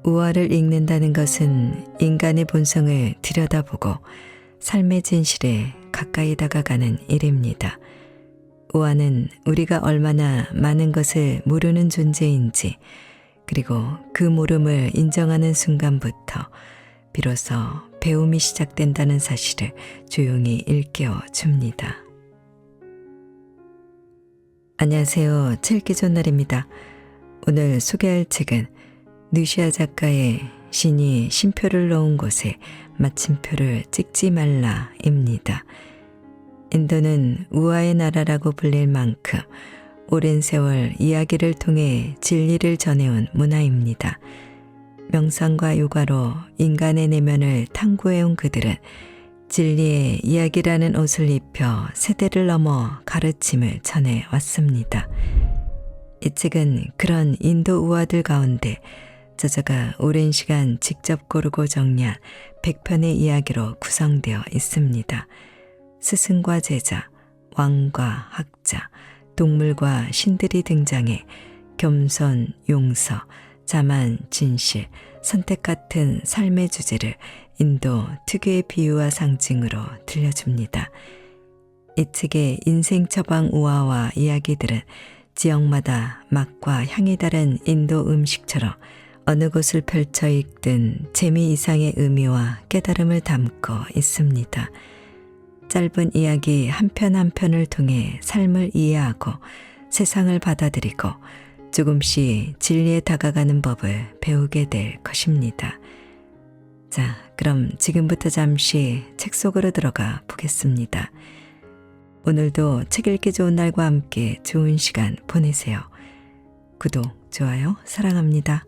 우화를 읽는다는 것은 인간의 본성을 들여다보고 삶의 진실에 가까이 다가가는 일입니다. 우화는 우리가 얼마나 많은 것을 모르는 존재인지, 그리고 그 모름을 인정하는 순간부터 비로소 배움이 시작된다는 사실을 조용히 일깨워 줍니다. 안녕하세요. 책기존날입니다. 오늘 소개할 책은 누시아 작가의 신이 쉼표를 놓은 곳에 마침표를 찍지 말라입니다. 인도는 우화의 나라라고 불릴 만큼 오랜 세월 이야기를 통해 진리를 전해온 문화입니다. 명상과 요가로 인간의 내면을 탐구해온 그들은 진리의 이야기라는 옷을 입혀 세대를 넘어 가르침을 전해왔습니다. 이 책은 그런 인도 우화들 가운데 저자가 오랜 시간 직접 고르고 정리한 100편의 이야기로 구성되어 있습니다. 스승과 제자, 왕과 학자, 동물과 신들이 등장해 겸손, 용서, 자만, 진실, 선택 같은 삶의 주제를 인도 특유의 비유와 상징으로 들려줍니다. 이 책의 인생 처방 우화와 이야기들은 지역마다 맛과 향이 다른 인도 음식처럼 어느 곳을 펼쳐 읽든 재미 이상의 의미와 깨달음을 담고 있습니다. 짧은 이야기 한 편 한 편을 통해 삶을 이해하고 세상을 받아들이고 조금씩 진리에 다가가는 법을 배우게 될 것입니다. 자, 그럼 지금부터 잠시 책 속으로 들어가 보겠습니다. 오늘도 책 읽기 좋은 날과 함께 좋은 시간 보내세요. 구독, 좋아요, 사랑합니다.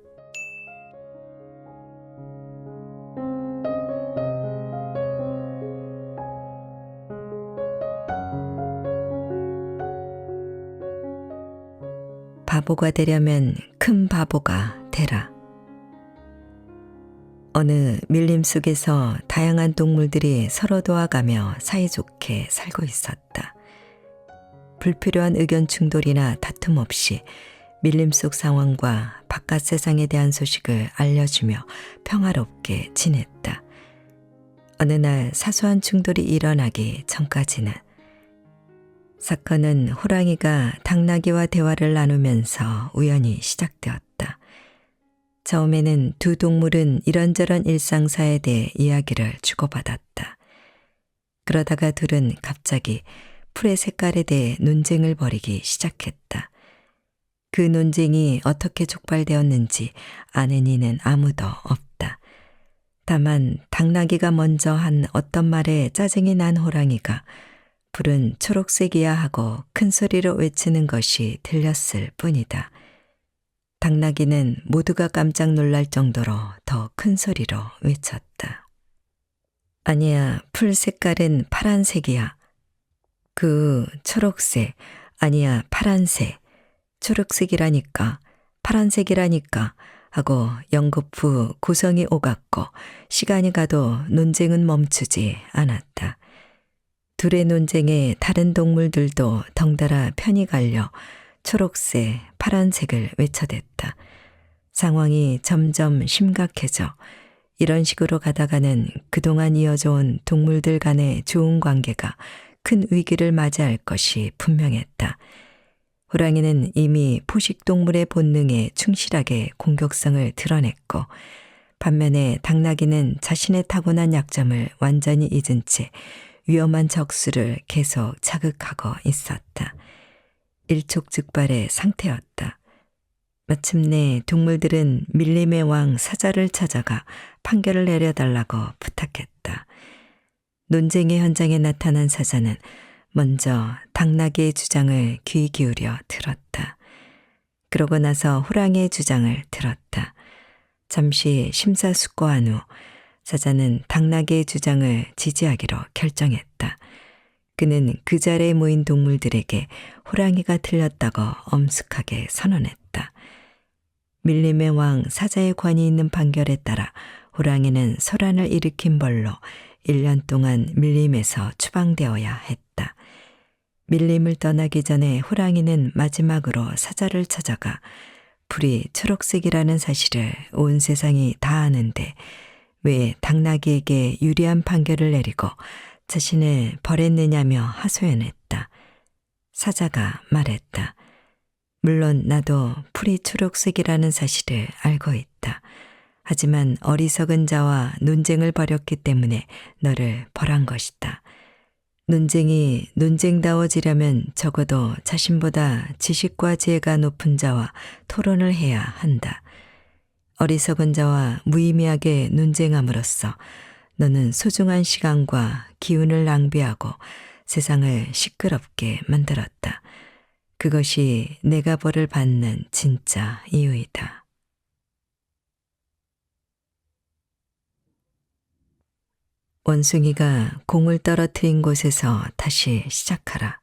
바보가 되려면 큰 바보가 되라. 어느 밀림 속에서 다양한 동물들이 서로 도와가며 사이좋게 살고 있었다. 불필요한 의견 충돌이나 다툼 없이 밀림 속 상황과 바깥 세상에 대한 소식을 알려주며 평화롭게 지냈다. 어느 날 사소한 충돌이 일어나기 전까지는 사건은 호랑이가 당나귀와 대화를 나누면서 우연히 시작되었다. 처음에는 두 동물은 이런저런 일상사에 대해 이야기를 주고받았다. 그러다가 둘은 갑자기 풀의 색깔에 대해 논쟁을 벌이기 시작했다. 그 논쟁이 어떻게 촉발되었는지 아는 이는 아무도 없다. 다만 당나귀가 먼저 한 어떤 말에 짜증이 난 호랑이가 풀은 초록색이야 하고 큰 소리로 외치는 것이 들렸을 뿐이다. 당나귀는 모두가 깜짝 놀랄 정도로 더 큰 소리로 외쳤다. 아니야, 풀 색깔은 파란색이야. 그 초록색, 아니야, 파란색. 초록색이라니까, 파란색이라니까 하고 연거푸 고성이 오갔고 시간이 가도 논쟁은 멈추지 않았다. 둘의 논쟁에 다른 동물들도 덩달아 편이 갈려 초록색, 파란색을 외쳐댔다. 상황이 점점 심각해져 이런 식으로 가다가는 그동안 이어져 온 동물들 간의 좋은 관계가 큰 위기를 맞이할 것이 분명했다. 호랑이는 이미 포식동물의 본능에 충실하게 공격성을 드러냈고 반면에 당나귀는 자신의 타고난 약점을 완전히 잊은 채 위험한 적수를 계속 자극하고 있었다. 일촉즉발의 상태였다. 마침내 동물들은 밀림의 왕 사자를 찾아가 판결을 내려달라고 부탁했다. 논쟁의 현장에 나타난 사자는 먼저 당나귀의 주장을 귀 기울여 들었다. 그러고 나서 호랑이의 주장을 들었다. 잠시 심사숙고한 후 사자는 당나귀의 주장을 지지하기로 결정했다. 그는 그 자리에 모인 동물들에게 호랑이가 틀렸다고 엄숙하게 선언했다. 밀림의 왕 사자의 권위 있는 판결에 따라 호랑이는 소란을 일으킨 벌로 1년 동안 밀림에서 추방되어야 했다. 밀림을 떠나기 전에 호랑이는 마지막으로 사자를 찾아가 풀이 초록색이라는 사실을 온 세상이 다 아는데 왜 당나귀에게 유리한 판결을 내리고 자신을 벌했느냐며 하소연했다. 사자가 말했다. 물론 나도 풀이 초록색이라는 사실을 알고 있다. 하지만 어리석은 자와 논쟁을 벌였기 때문에 너를 벌한 것이다. 논쟁이 논쟁다워지려면 적어도 자신보다 지식과 지혜가 높은 자와 토론을 해야 한다. 어리석은 자와 무의미하게 논쟁함으로써 너는 소중한 시간과 기운을 낭비하고 세상을 시끄럽게 만들었다. 그것이 내가 벌을 받는 진짜 이유이다. 원숭이가 공을 떨어뜨린 곳에서 다시 시작하라.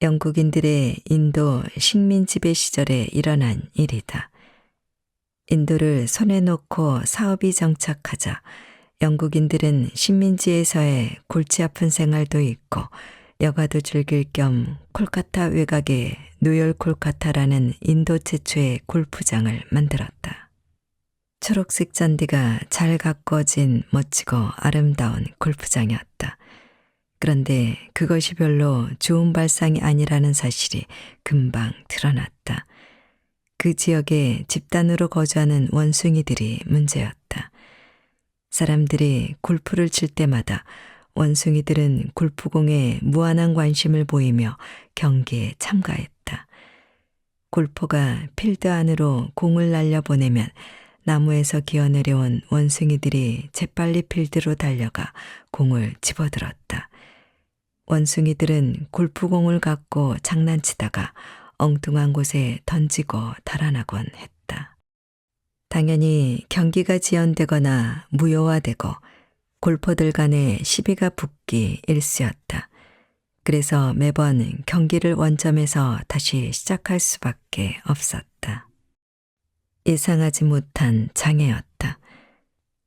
영국인들의 인도 식민 지배 시절에 일어난 일이다. 인도를 손에 놓고 사업이 정착하자 영국인들은 식민지에서의 골치 아픈 생활도 있고 여가도 즐길 겸 콜카타 외곽에 노열 콜카타라는 인도 최초의 골프장을 만들었다. 초록색 잔디가 잘 가꿔진 멋지고 아름다운 골프장이었다. 그런데 그것이 별로 좋은 발상이 아니라는 사실이 금방 드러났다. 그 지역에 집단으로 거주하는 원숭이들이 문제였다. 사람들이 골프를 칠 때마다 원숭이들은 골프공에 무한한 관심을 보이며 경기에 참가했다. 골퍼가 필드 안으로 공을 날려보내면 나무에서 기어내려온 원숭이들이 재빨리 필드로 달려가 공을 집어들었다. 원숭이들은 골프공을 갖고 장난치다가 엉뚱한 곳에 던지고 달아나곤 했다. 당연히 경기가 지연되거나 무효화되고 골퍼들 간의 시비가 붙기 일쑤였다. 그래서 매번 경기를 원점에서 다시 시작할 수밖에 없었다. 예상하지 못한 장애였다.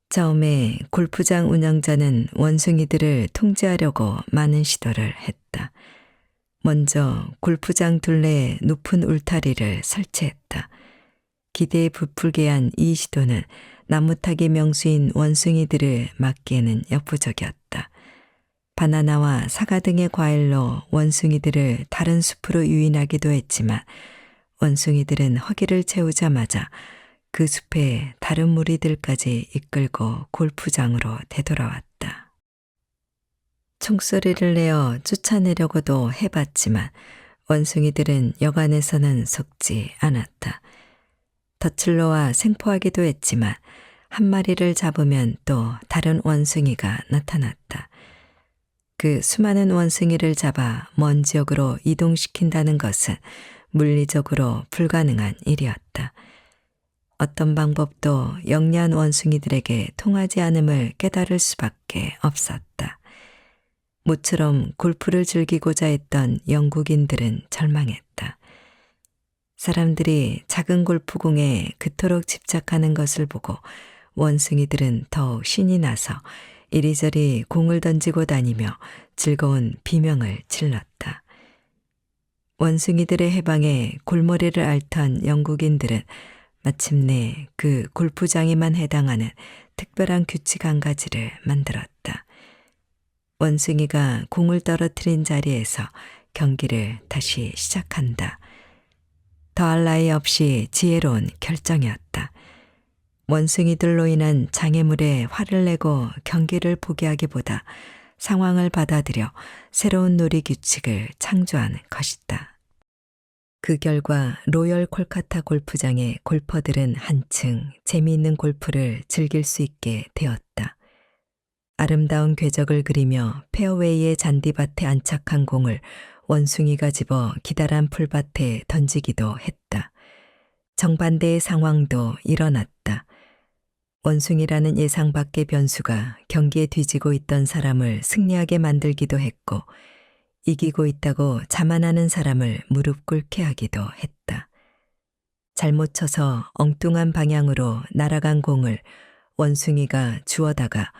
처음에 골프장 운영자는 원숭이들을 통제하려고 많은 시도를 했다. 먼저 골프장 둘레에 높은 울타리를 설치했다. 기대에 부풀게 한 이 시도는 나무타기 명수인 원숭이들을 막기에는 역부족이었다. 바나나와 사과 등의 과일로 원숭이들을 다른 숲으로 유인하기도 했지만 원숭이들은 허기를 채우자마자 그 숲에 다른 무리들까지 이끌고 골프장으로 되돌아왔다. 총소리를 내어 쫓아내려고도 해봤지만 원숭이들은 여간에서는 속지 않았다. 덫을 놓아 생포하기도 했지만 한 마리를 잡으면 또 다른 원숭이가 나타났다. 그 수많은 원숭이를 잡아 먼 지역으로 이동시킨다는 것은 물리적으로 불가능한 일이었다. 어떤 방법도 영리한 원숭이들에게 통하지 않음을 깨달을 수밖에 없었다. 모처럼 골프를 즐기고자 했던 영국인들은 절망했다. 사람들이 작은 골프공에 그토록 집착하는 것을 보고 원숭이들은 더욱 신이 나서 이리저리 공을 던지고 다니며 즐거운 비명을 질렀다. 원숭이들의 해방에 골머리를 앓던 영국인들은 마침내 그 골프장에만 해당하는 특별한 규칙 한 가지를 만들었다. 원숭이가 공을 떨어뜨린 자리에서 경기를 다시 시작한다. 더할 나위 없이 지혜로운 결정이었다. 원숭이들로 인한 장애물에 화를 내고 경기를 포기하기보다 상황을 받아들여 새로운 놀이 규칙을 창조하는 것이다. 그 결과 로열 콜카타 골프장의 골퍼들은 한층 재미있는 골프를 즐길 수 있게 되었다. 아름다운 궤적을 그리며 페어웨이의 잔디밭에 안착한 공을 원숭이가 집어 기다란 풀밭에 던지기도 했다. 정반대의 상황도 일어났다. 원숭이라는 예상 밖의 변수가 경기에 뒤지고 있던 사람을 승리하게 만들기도 했고 이기고 있다고 자만하는 사람을 무릎 꿇게 하기도 했다. 잘못 쳐서 엉뚱한 방향으로 날아간 공을 원숭이가 주워다가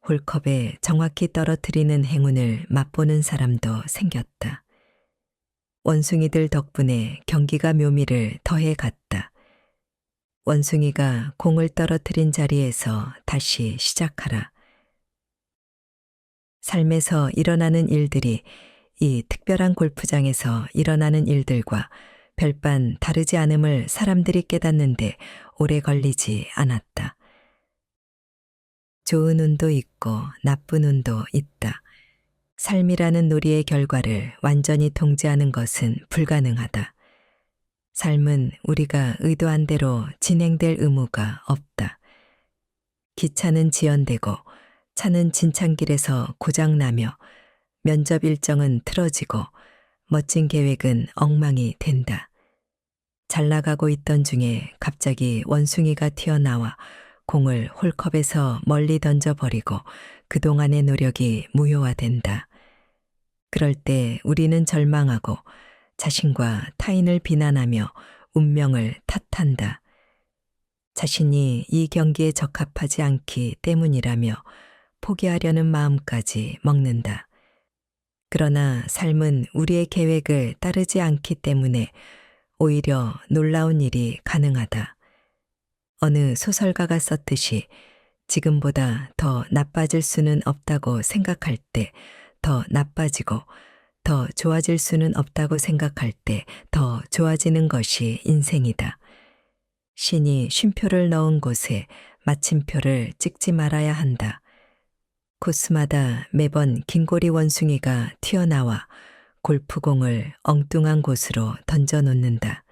홀컵에 정확히 떨어뜨리는 행운을 맛보는 사람도 생겼다. 원숭이들 덕분에 경기가 묘미를 더해 갔다. 원숭이가 공을 떨어뜨린 자리에서 다시 시작하라. 삶에서 일어나는 일들이 이 특별한 골프장에서 일어나는 일들과 별반 다르지 않음을 사람들이 깨닫는데 오래 걸리지 않았다. 좋은 운도 있고 나쁜 운도 있다. 삶이라는 놀이의 결과를 완전히 통제하는 것은 불가능하다. 삶은 우리가 의도한 대로 진행될 의무가 없다. 기차는 지연되고 차는 진창길에서 고장나며 면접 일정은 틀어지고 멋진 계획은 엉망이 된다. 잘 나가고 있던 중에 갑자기 원숭이가 튀어나와 공을 홀컵에서 멀리 던져버리고 그동안의 노력이 무효화된다. 그럴 때 우리는 절망하고 자신과 타인을 비난하며 운명을 탓한다. 자신이 이 경기에 적합하지 않기 때문이라며 포기하려는 마음까지 먹는다. 그러나 삶은 우리의 계획을 따르지 않기 때문에 오히려 놀라운 일이 가능하다. 어느 소설가가 썼듯이 지금보다 더 나빠질 수는 없다고 생각할 때 더 나빠지고 더 좋아질 수는 없다고 생각할 때 더 좋아지는 것이 인생이다. 신이 쉼표를 넣은 곳에 마침표를 찍지 말아야 한다. 코스마다 매번 긴고리 원숭이가 튀어나와 골프공을 엉뚱한 곳으로 던져놓는다.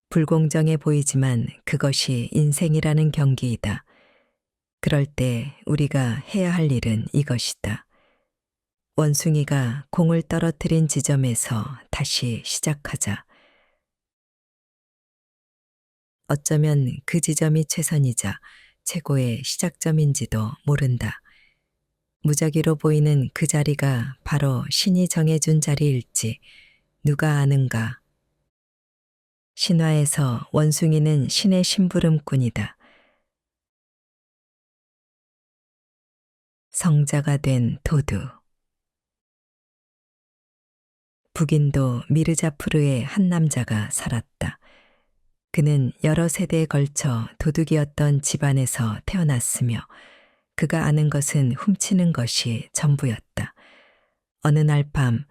불공정해 보이지만 그것이 인생이라는 경기이다. 그럴 때 우리가 해야 할 일은 이것이다. 원숭이가 공을 떨어뜨린 지점에서 다시 시작하자. 어쩌면 그 지점이 최선이자 최고의 시작점인지도 모른다. 무작위로 보이는 그 자리가 바로 신이 정해준 자리일지 누가 아는가. 신화에서 원숭이는 신의 심부름꾼이다. 성자가 된 도두. 북인도 미르자푸르의 한 남자가 살았다. 그는 여러 세대에 걸쳐 도둑이었던 집안에서 태어났으며 그가 아는 것은 훔치는 것이 전부였다. 어느 날 밤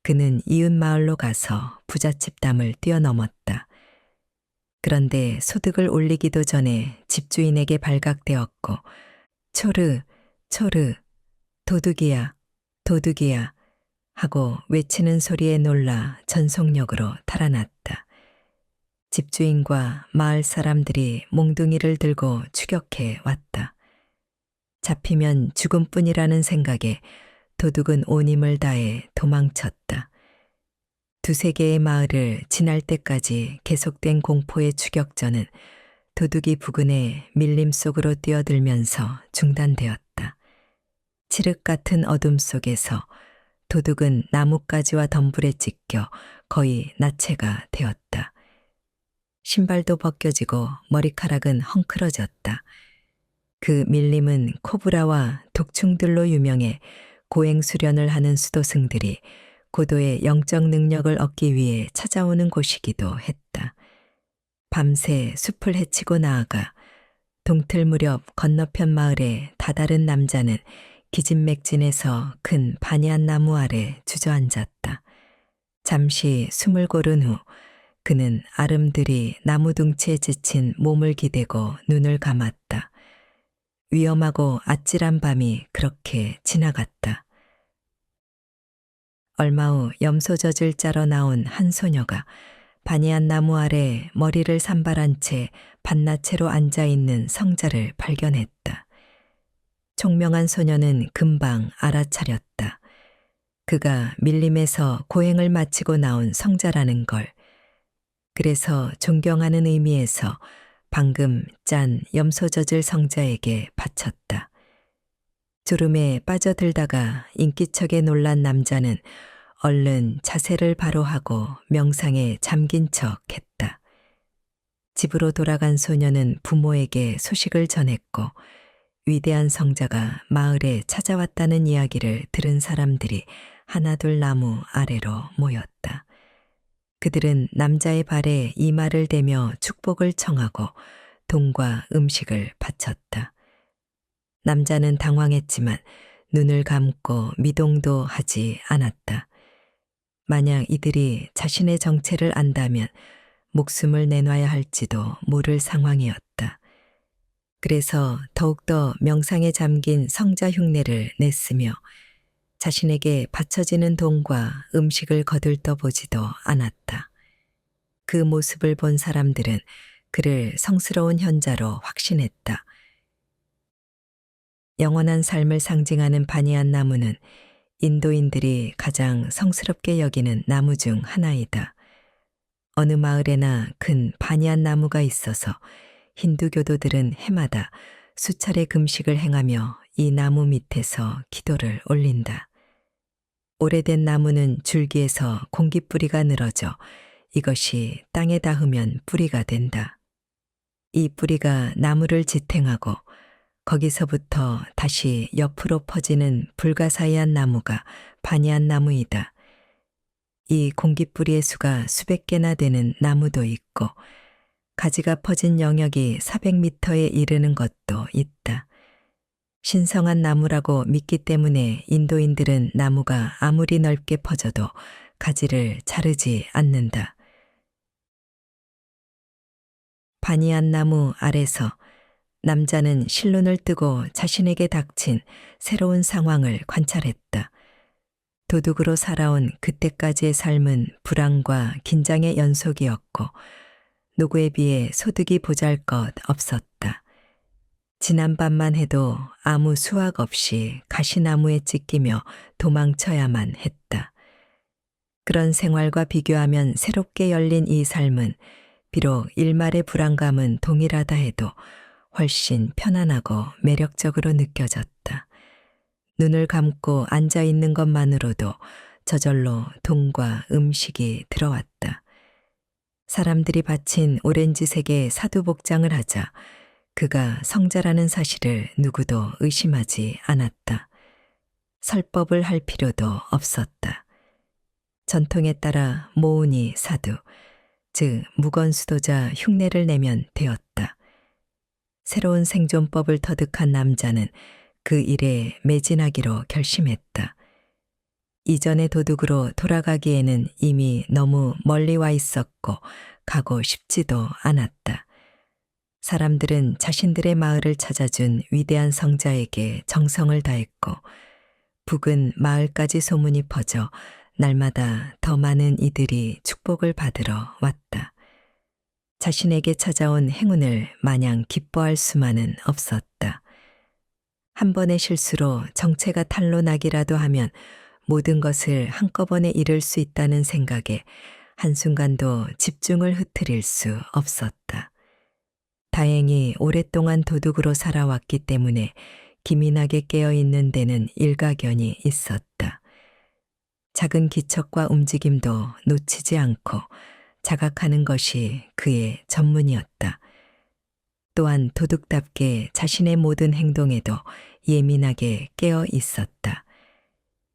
그는 이웃 마을로 가서 부잣집 담을 뛰어넘었다. 그런데 소득을 올리기도 전에 집주인에게 발각되었고 초르, 초르, 도둑이야, 도둑이야 하고 외치는 소리에 놀라 전속력으로 달아났다. 집주인과 마을 사람들이 몽둥이를 들고 추격해 왔다. 잡히면 죽음뿐이라는 생각에 도둑은 온 힘을 다해 도망쳤다. 두세 개의 마을을 지날 때까지 계속된 공포의 추격전은 도둑이 부근에 밀림 속으로 뛰어들면서 중단되었다. 칠흑 같은 어둠 속에서 도둑은 나뭇가지와 덤불에 찢겨 거의 나체가 되었다. 신발도 벗겨지고 머리카락은 헝클어졌다. 그 밀림은 코브라와 독충들로 유명해 고행 수련을 하는 수도승들이 고도의 영적 능력을 얻기 위해 찾아오는 곳이기도 했다. 밤새 숲을 헤치고 나아가 동틀 무렵 건너편 마을의 다다른 남자는 기진맥진해서 큰 바니안 나무 아래 주저앉았다. 잠시 숨을 고른 후 그는 아름드리 나무 둥치에 지친 몸을 기대고 눈을 감았다. 위험하고 아찔한 밤이 그렇게 지나갔다. 얼마 후 염소젖을 짜러 나온 한 소녀가 바니안 나무 아래 머리를 산발한 채 반나체로 앉아있는 성자를 발견했다. 총명한 소녀는 금방 알아차렸다. 그가 밀림에서 고행을 마치고 나온 성자라는 걸. 그래서 존경하는 의미에서 방금 짠 염소젖을 성자에게 바쳤다. 주름에 빠져들다가 인기척에 놀란 남자는 얼른 자세를 바로 하고 명상에 잠긴 척 했다. 집으로 돌아간 소녀는 부모에게 소식을 전했고 위대한 성자가 마을에 찾아왔다는 이야기를 들은 사람들이 하나둘 나무 아래로 모였다. 그들은 남자의 발에 이마를 대며 축복을 청하고 돈과 음식을 바쳤다. 남자는 당황했지만 눈을 감고 미동도 하지 않았다. 만약 이들이 자신의 정체를 안다면 목숨을 내놔야 할지도 모를 상황이었다. 그래서 더욱더 명상에 잠긴 성자 흉내를 냈으며 자신에게 바쳐지는 돈과 음식을 거들떠보지도 않았다. 그 모습을 본 사람들은 그를 성스러운 현자로 확신했다. 영원한 삶을 상징하는 바니안 나무는 인도인들이 가장 성스럽게 여기는 나무 중 하나이다. 어느 마을에나 큰 바니안 나무가 있어서 힌두교도들은 해마다 수차례 금식을 행하며 이 나무 밑에서 기도를 올린다. 오래된 나무는 줄기에서 공깃뿌리가 늘어져 이것이 땅에 닿으면 뿌리가 된다. 이 뿌리가 나무를 지탱하고 거기서부터 다시 옆으로 퍼지는 불가사의한 나무가 바니안 나무이다. 이 공깃뿌리의 수가 수백 개나 되는 나무도 있고 가지가 퍼진 영역이 400m에 이르는 것도 있다. 신성한 나무라고 믿기 때문에 인도인들은 나무가 아무리 넓게 퍼져도 가지를 자르지 않는다. 바니안 나무 아래서 남자는 실눈을 뜨고 자신에게 닥친 새로운 상황을 관찰했다. 도둑으로 살아온 그때까지의 삶은 불안과 긴장의 연속이었고 노구에 비해 소득이 보잘것 없었다. 지난밤만 해도 아무 수확 없이 가시나무에 찢기며 도망쳐야만 했다. 그런 생활과 비교하면 새롭게 열린 이 삶은 비록 일말의 불안감은 동일하다 해도 훨씬 편안하고 매력적으로 느껴졌다. 눈을 감고 앉아 있는 것만으로도 저절로 돈과 음식이 들어왔다. 사람들이 바친 오렌지색의 사두복장을 하자 그가 성자라는 사실을 누구도 의심하지 않았다. 설법을 할 필요도 없었다. 전통에 따라 모우니 사두, 즉 무건수도자 흉내를 내면 되었다. 새로운 생존법을 터득한 남자는 그 일에 매진하기로 결심했다. 이전의 도둑으로 돌아가기에는 이미 너무 멀리 와 있었고 가고 싶지도 않았다. 사람들은 자신들의 마을을 찾아준 위대한 성자에게 정성을 다했고 북은 마을까지 소문이 퍼져 날마다 더 많은 이들이 축복을 받으러 왔다. 자신에게 찾아온 행운을 마냥 기뻐할 수만은 없었다. 한 번의 실수로 정체가 탄로나기라도 하면 모든 것을 한꺼번에 잃을 수 있다는 생각에 한순간도 집중을 흐트릴 수 없었다. 다행히 오랫동안 도둑으로 살아왔기 때문에 기민하게 깨어있는 데는 일가견이 있었다. 작은 기척과 움직임도 놓치지 않고 자각하는 것이 그의 전문이었다. 또한 도둑답게 자신의 모든 행동에도 예민하게 깨어 있었다.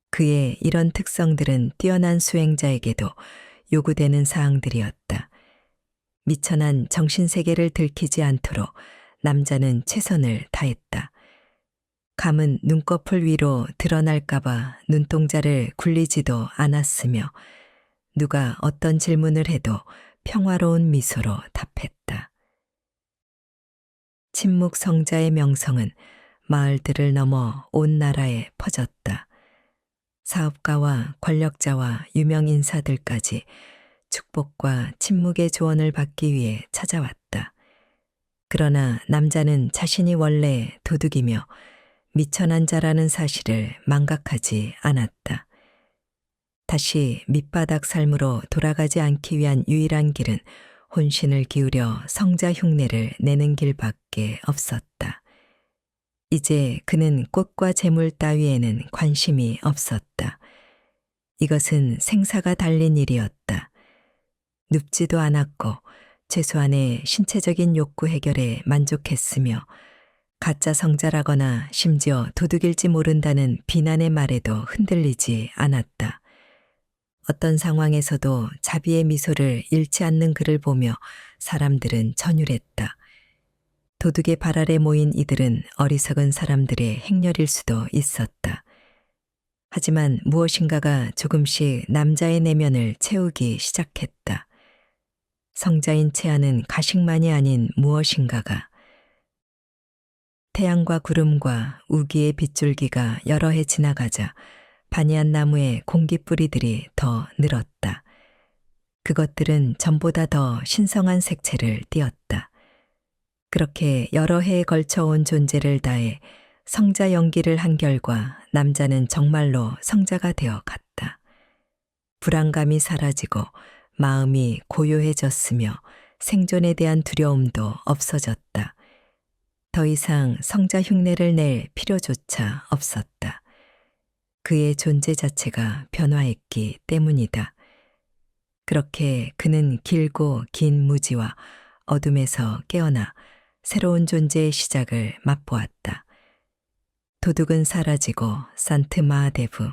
그의 이런 특성들은 뛰어난 수행자에게도 요구되는 사항들이었다. 미천한 정신세계를 들키지 않도록 남자는 최선을 다했다. 감은 눈꺼풀 위로 드러날까봐 눈동자를 굴리지도 않았으며 누가 어떤 질문을 해도 평화로운 미소로 답했다. 침묵 성자의 명성은 마을들을 넘어 온 나라에 퍼졌다. 사업가와 권력자와 유명 인사들까지 축복과 침묵의 조언을 받기 위해 찾아왔다. 그러나 남자는 자신이 원래 도둑이며 미천한 자라는 사실을 망각하지 않았다. 다시 밑바닥 삶으로 돌아가지 않기 위한 유일한 길은 혼신을 기울여 성자 흉내를 내는 길밖에 없었다. 이제 그는 꽃과 재물 따위에는 관심이 없었다. 이것은 생사가 달린 일이었다. 눕지도 않았고 최소한의 신체적인 욕구 해결에 만족했으며 가짜 성자라거나 심지어 도둑일지 모른다는 비난의 말에도 흔들리지 않았다. 어떤 상황에서도 자비의 미소를 잃지 않는 그를 보며 사람들은 전율했다. 도둑의 발 아래 모인 이들은 어리석은 사람들의 행렬일 수도 있었다. 하지만 무엇인가가 조금씩 남자의 내면을 채우기 시작했다. 성자인 채아는 가식만이 아닌 무엇인가가 태양과 구름과 우기의 빗줄기가 여러 해 지나가자 바니안 나무의 공기뿌리들이 더 늘었다. 그것들은 전보다 더 신성한 색채를 띠었다. 그렇게 여러 해에 걸쳐온 존재를 다해 성자 연기를 한 결과 남자는 정말로 성자가 되어 갔다. 불안감이 사라지고 마음이 고요해졌으며 생존에 대한 두려움도 없어졌다. 더 이상 성자 흉내를 낼 필요조차 없었다. 그의 존재 자체가 변화했기 때문이다. 그렇게 그는 길고 긴 무지와 어둠에서 깨어나 새로운 존재의 시작을 맛보았다. 도둑은 사라지고 산트 마하데브,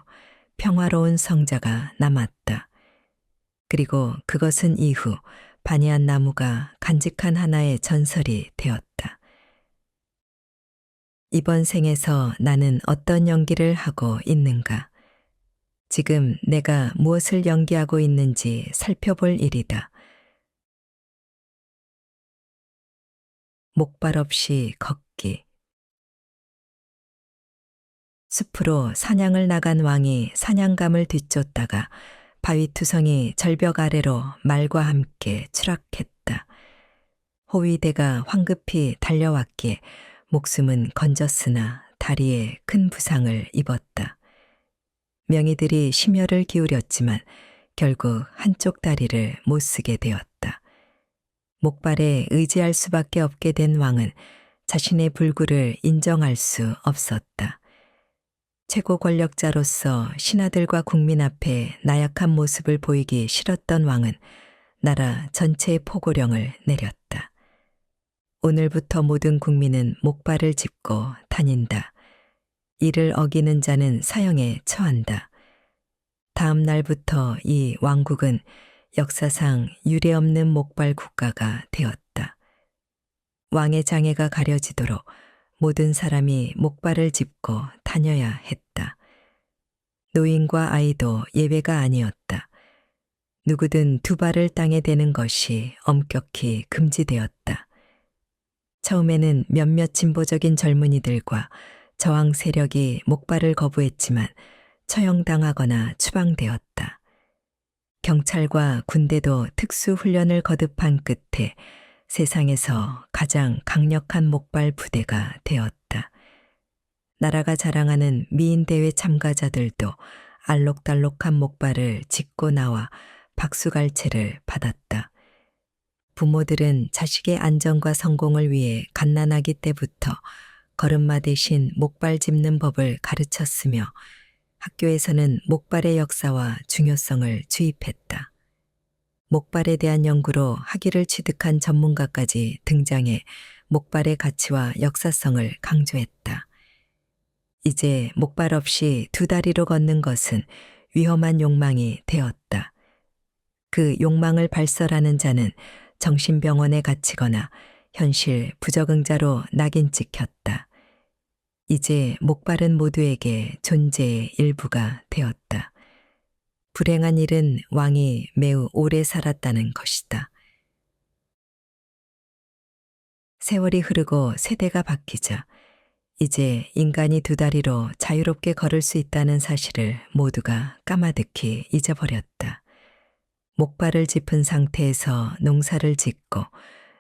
평화로운 성자가 남았다. 그리고 그것은 이후 바니안 나무가 간직한 하나의 전설이 되었다. 이번 생에서 나는 어떤 연기를 하고 있는가? 지금 내가 무엇을 연기하고 있는지 살펴볼 일이다. 목발 없이 걷기. 숲으로 사냥을 나간 왕이 사냥감을 뒤쫓다가 바위투성이 절벽 아래로 말과 함께 추락했다. 호위대가 황급히 달려왔기에 목숨은 건졌으나 다리에 큰 부상을 입었다. 명의들이 심혈을 기울였지만 결국 한쪽 다리를 못 쓰게 되었다. 목발에 의지할 수밖에 없게 된 왕은 자신의 불구를 인정할 수 없었다. 최고 권력자로서 신하들과 국민 앞에 나약한 모습을 보이기 싫었던 왕은 나라 전체의 포고령을 내렸다. 오늘부터 모든 국민은 목발을 짚고 다닌다. 이를 어기는 자는 사형에 처한다. 다음 날부터 이 왕국은 역사상 유례없는 목발 국가가 되었다. 왕의 장애가 가려지도록 모든 사람이 목발을 짚고 다녀야 했다. 노인과 아이도 예외가 아니었다. 누구든 두 발을 땅에 대는 것이 엄격히 금지되었다. 처음에는 몇몇 진보적인 젊은이들과 저항 세력이 목발을 거부했지만 처형당하거나 추방되었다. 경찰과 군대도 특수훈련을 거듭한 끝에 세상에서 가장 강력한 목발 부대가 되었다. 나라가 자랑하는 미인대회 참가자들도 알록달록한 목발을 짚고 나와 박수갈채를 받았다. 부모들은 자식의 안전과 성공을 위해 갓난아기 때부터 걸음마 대신 목발 짚는 법을 가르쳤으며 학교에서는 목발의 역사와 중요성을 주입했다. 목발에 대한 연구로 학위를 취득한 전문가까지 등장해 목발의 가치와 역사성을 강조했다. 이제 목발 없이 두 다리로 걷는 것은 위험한 욕망이 되었다. 그 욕망을 발설하는 자는 정신병원에 갇히거나 현실 부적응자로 낙인 찍혔다. 이제 목발은 모두에게 존재의 일부가 되었다. 불행한 일은 왕이 매우 오래 살았다는 것이다. 세월이 흐르고 세대가 바뀌자 이제 인간이 두 다리로 자유롭게 걸을 수 있다는 사실을 모두가 까마득히 잊어버렸다. 목발을 짚은 상태에서 농사를 짓고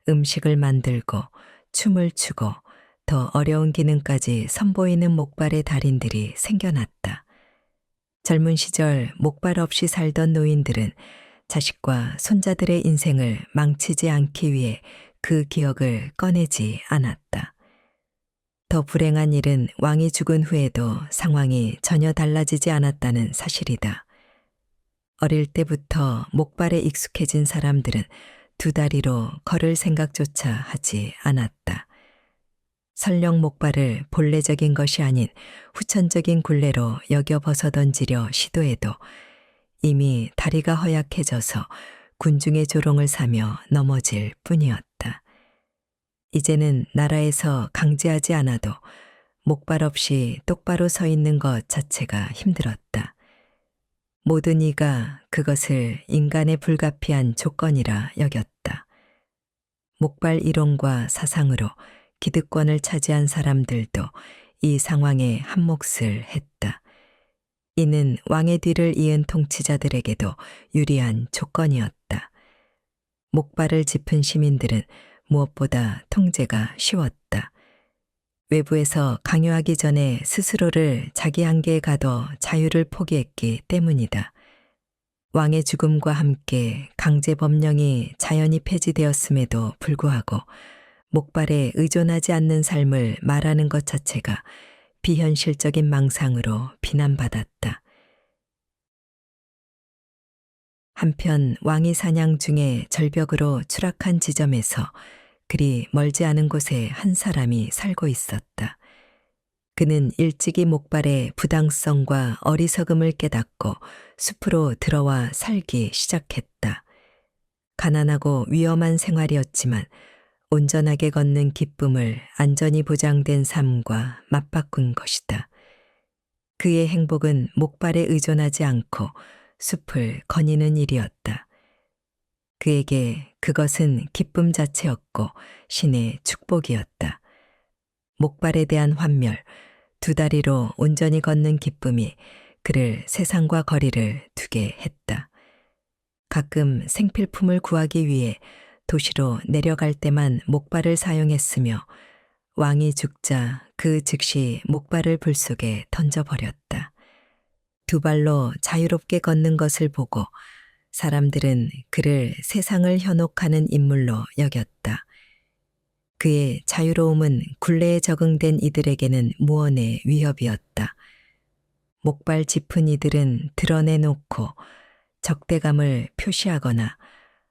음식을 만들고 춤을 추고 더 어려운 기능까지 선보이는 목발의 달인들이 생겨났다. 젊은 시절 목발 없이 살던 노인들은 자식과 손자들의 인생을 망치지 않기 위해 그 기억을 꺼내지 않았다. 더 불행한 일은 왕이 죽은 후에도 상황이 전혀 달라지지 않았다는 사실이다. 어릴 때부터 목발에 익숙해진 사람들은 두 다리로 걸을 생각조차 하지 않았다. 설령 목발을 본래적인 것이 아닌 후천적인 굴레로 여겨 벗어던지려 시도해도 이미 다리가 허약해져서 군중의 조롱을 사며 넘어질 뿐이었다. 이제는 나라에서 강제하지 않아도 목발 없이 똑바로 서 있는 것 자체가 힘들었다. 모든 이가 그것을 인간의 불가피한 조건이라 여겼다. 목발 이론과 사상으로 기득권을 차지한 사람들도 이 상황에 한몫을 했다. 이는 왕의 뒤를 이은 통치자들에게도 유리한 조건이었다. 목발을 짚은 시민들은 무엇보다 통제가 쉬웠다. 외부에서 강요하기 전에 스스로를 자기 한계에 가둬 자유를 포기했기 때문이다. 왕의 죽음과 함께 강제 법령이 자연히 폐지되었음에도 불구하고 목발에 의존하지 않는 삶을 말하는 것 자체가 비현실적인 망상으로 비난받았다. 한편 왕이 사냥 중에 절벽으로 추락한 지점에서 그리 멀지 않은 곳에 한 사람이 살고 있었다. 그는 일찍이 목발의 부당성과 어리석음을 깨닫고 숲으로 들어와 살기 시작했다. 가난하고 위험한 생활이었지만 온전하게 걷는 기쁨을 안전이 보장된 삶과 맞바꾼 것이다. 그의 행복은 목발에 의존하지 않고 숲을 거니는 일이었다. 그에게 그것은 기쁨 자체였고 신의 축복이었다. 목발에 대한 환멸, 두 다리로 온전히 걷는 기쁨이 그를 세상과 거리를 두게 했다. 가끔 생필품을 구하기 위해 도시로 내려갈 때만 목발을 사용했으며 왕이 죽자 그 즉시 목발을 불 속에 던져버렸다. 두 발로 자유롭게 걷는 것을 보고 사람들은 그를 세상을 현혹하는 인물로 여겼다. 그의 자유로움은 굴레에 적응된 이들에게는 무언의 위협이었다. 목발 짚은 이들은 드러내놓고 적대감을 표시하거나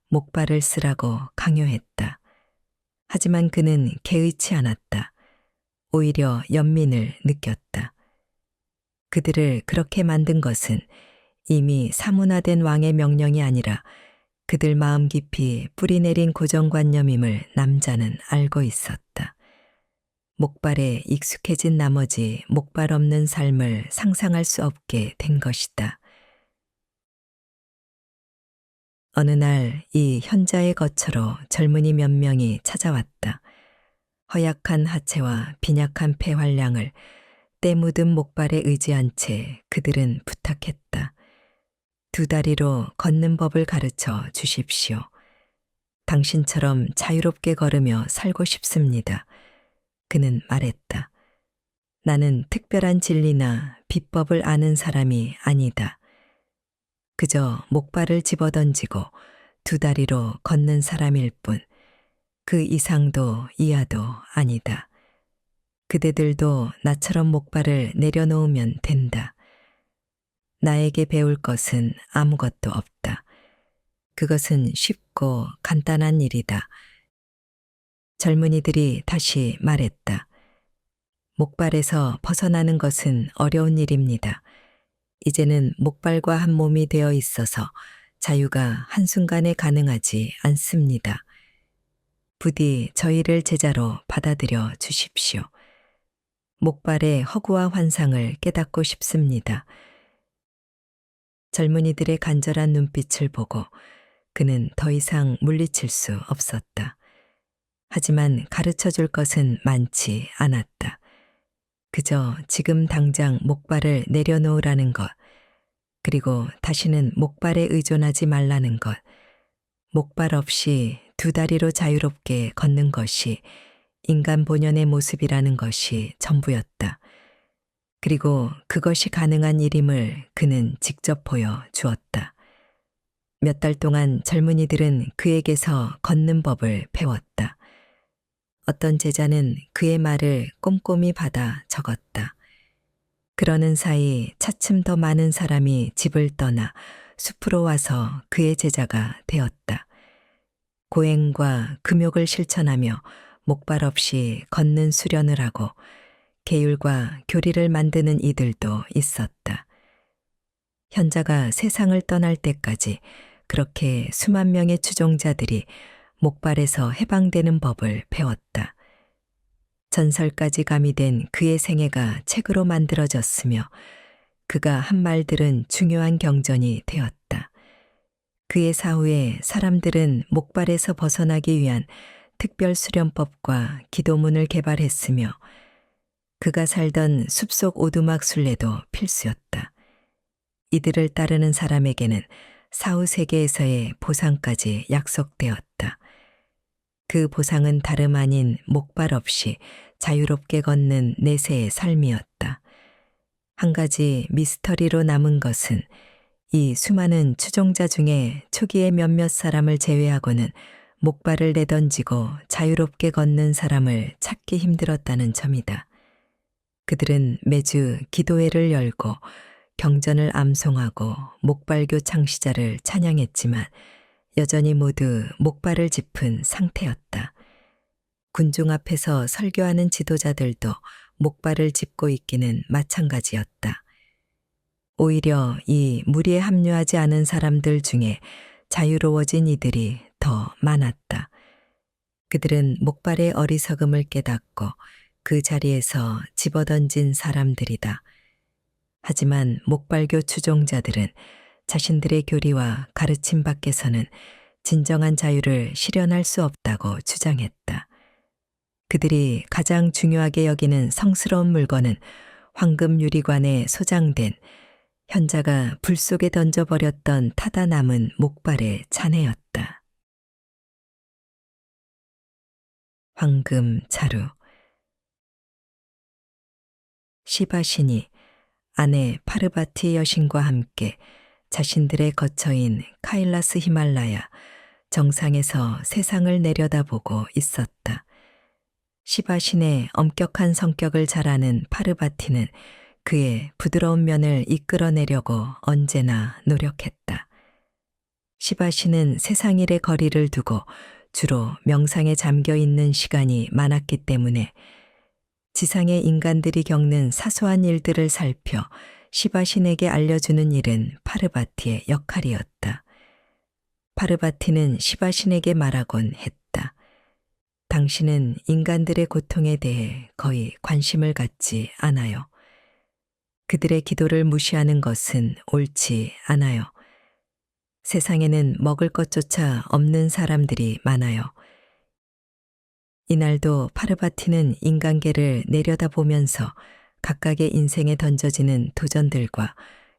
목발을 쓰라고 강요했다. 하지만 그는 개의치 않았다. 오히려 연민을 느꼈다. 그들을 그렇게 만든 것은 이미 사문화된 왕의 명령이 아니라 그들 마음 깊이 뿌리내린 고정관념임을 남자는 알고 있었다. 목발에 익숙해진 나머지 목발 없는 삶을 상상할 수 없게 된 것이다. 어느 날 이 현자의 거처로 젊은이 몇 명이 찾아왔다. 허약한 하체와 빈약한 폐활량을 때 묻은 목발에 의지한 채 그들은 부탁했다. 두 다리로 걷는 법을 가르쳐 주십시오. 당신처럼 자유롭게 걸으며 살고 싶습니다. 그는 말했다. 나는 특별한 진리나 비법을 아는 사람이 아니다. 그저 목발을 집어던지고 두 다리로 걷는 사람일 뿐, 그 이상도 이하도 아니다. 그대들도 나처럼 목발을 내려놓으면 된다. 나에게 배울 것은 아무것도 없다. 그것은 쉽고 간단한 일이다. 젊은이들이 다시 말했다. 목발에서 벗어나는 것은 어려운 일입니다. 이제는 목발과 한 몸이 되어 있어서 자유가 한순간에 가능하지 않습니다. 부디 저희를 제자로 받아들여 주십시오. 목발의 허구와 환상을 깨닫고 싶습니다. 젊은이들의 간절한 눈빛을 보고 그는 더 이상 물리칠 수 없었다. 하지만 가르쳐 줄 것은 많지 않았다. 그저 지금 당장 목발을 내려놓으라는 것, 그리고 다시는 목발에 의존하지 말라는 것, 목발 없이 두 다리로 자유롭게 걷는 것이 인간 본연의 모습이라는 것이 전부였다. 그리고 그것이 가능한 일임을 그는 직접 보여 주었다. 몇 달 동안 젊은이들은 그에게서 걷는 법을 배웠다. 어떤 제자는 그의 말을 꼼꼼히 받아 적었다. 그러는 사이 차츰 더 많은 사람이 집을 떠나 숲으로 와서 그의 제자가 되었다. 고행과 금욕을 실천하며 목발 없이 걷는 수련을 하고 계율과 교리를 만드는 이들도 있었다. 현자가 세상을 떠날 때까지 그렇게 수만 명의 추종자들이 목발에서 해방되는 법을 배웠다. 전설까지 가미된 그의 생애가 책으로 만들어졌으며 그가 한 말들은 중요한 경전이 되었다. 그의 사후에 사람들은 목발에서 벗어나기 위한 특별 수련법과 기도문을 개발했으며 그가 살던 숲속 오두막 순례도 필수였다. 이들을 따르는 사람에게는 사후 세계에서의 보상까지 약속되었다. 그 보상은 다름 아닌 목발 없이 자유롭게 걷는 내세의 삶이었다. 한 가지 미스터리로 남은 것은 이 수많은 추종자 중에 초기의 몇몇 사람을 제외하고는 목발을 내던지고 자유롭게 걷는 사람을 찾기 힘들었다는 점이다. 그들은 매주 기도회를 열고 경전을 암송하고 목발교 창시자를 찬양했지만 여전히 모두 목발을 짚은 상태였다. 군중 앞에서 설교하는 지도자들도 목발을 짚고 있기는 마찬가지였다. 오히려 이 무리에 합류하지 않은 사람들 중에 자유로워진 이들이 더 많았다. 그들은 목발의 어리석음을 깨닫고 그 자리에서 집어던진 사람들이다. 하지만 목발교 추종자들은 자신들의 교리와 가르침 밖에서는 진정한 자유를 실현할 수 없다고 주장했다. 그들이 가장 중요하게 여기는 성스러운 물건은 황금 유리관에 소장된 현자가 불 속에 던져버렸던 타다 남은 목발의 잔해였다. 황금 자루. 시바신이 아내 파르바티 여신과 함께 자신들의 거처인 카일라스 히말라야 정상에서 세상을 내려다보고 있었다. 시바신의 엄격한 성격을 잘 아는 파르바티는 그의 부드러운 면을 이끌어내려고 언제나 노력했다. 시바신은 세상 일의 거리를 두고 주로 명상에 잠겨 있는 시간이 많았기 때문에 지상의 인간들이 겪는 사소한 일들을 살펴 시바신에게 알려주는 일은 파르바티의 역할이었다. 파르바티는 시바신에게 말하곤 했다. 당신은 인간들의 고통에 대해 거의 관심을 갖지 않아요. 그들의 기도를 무시하는 것은 옳지 않아요. 세상에는 먹을 것조차 없는 사람들이 많아요. 이날도 파르바티는 인간계를 내려다보면서 각각의 인생에 던져지는 도전들과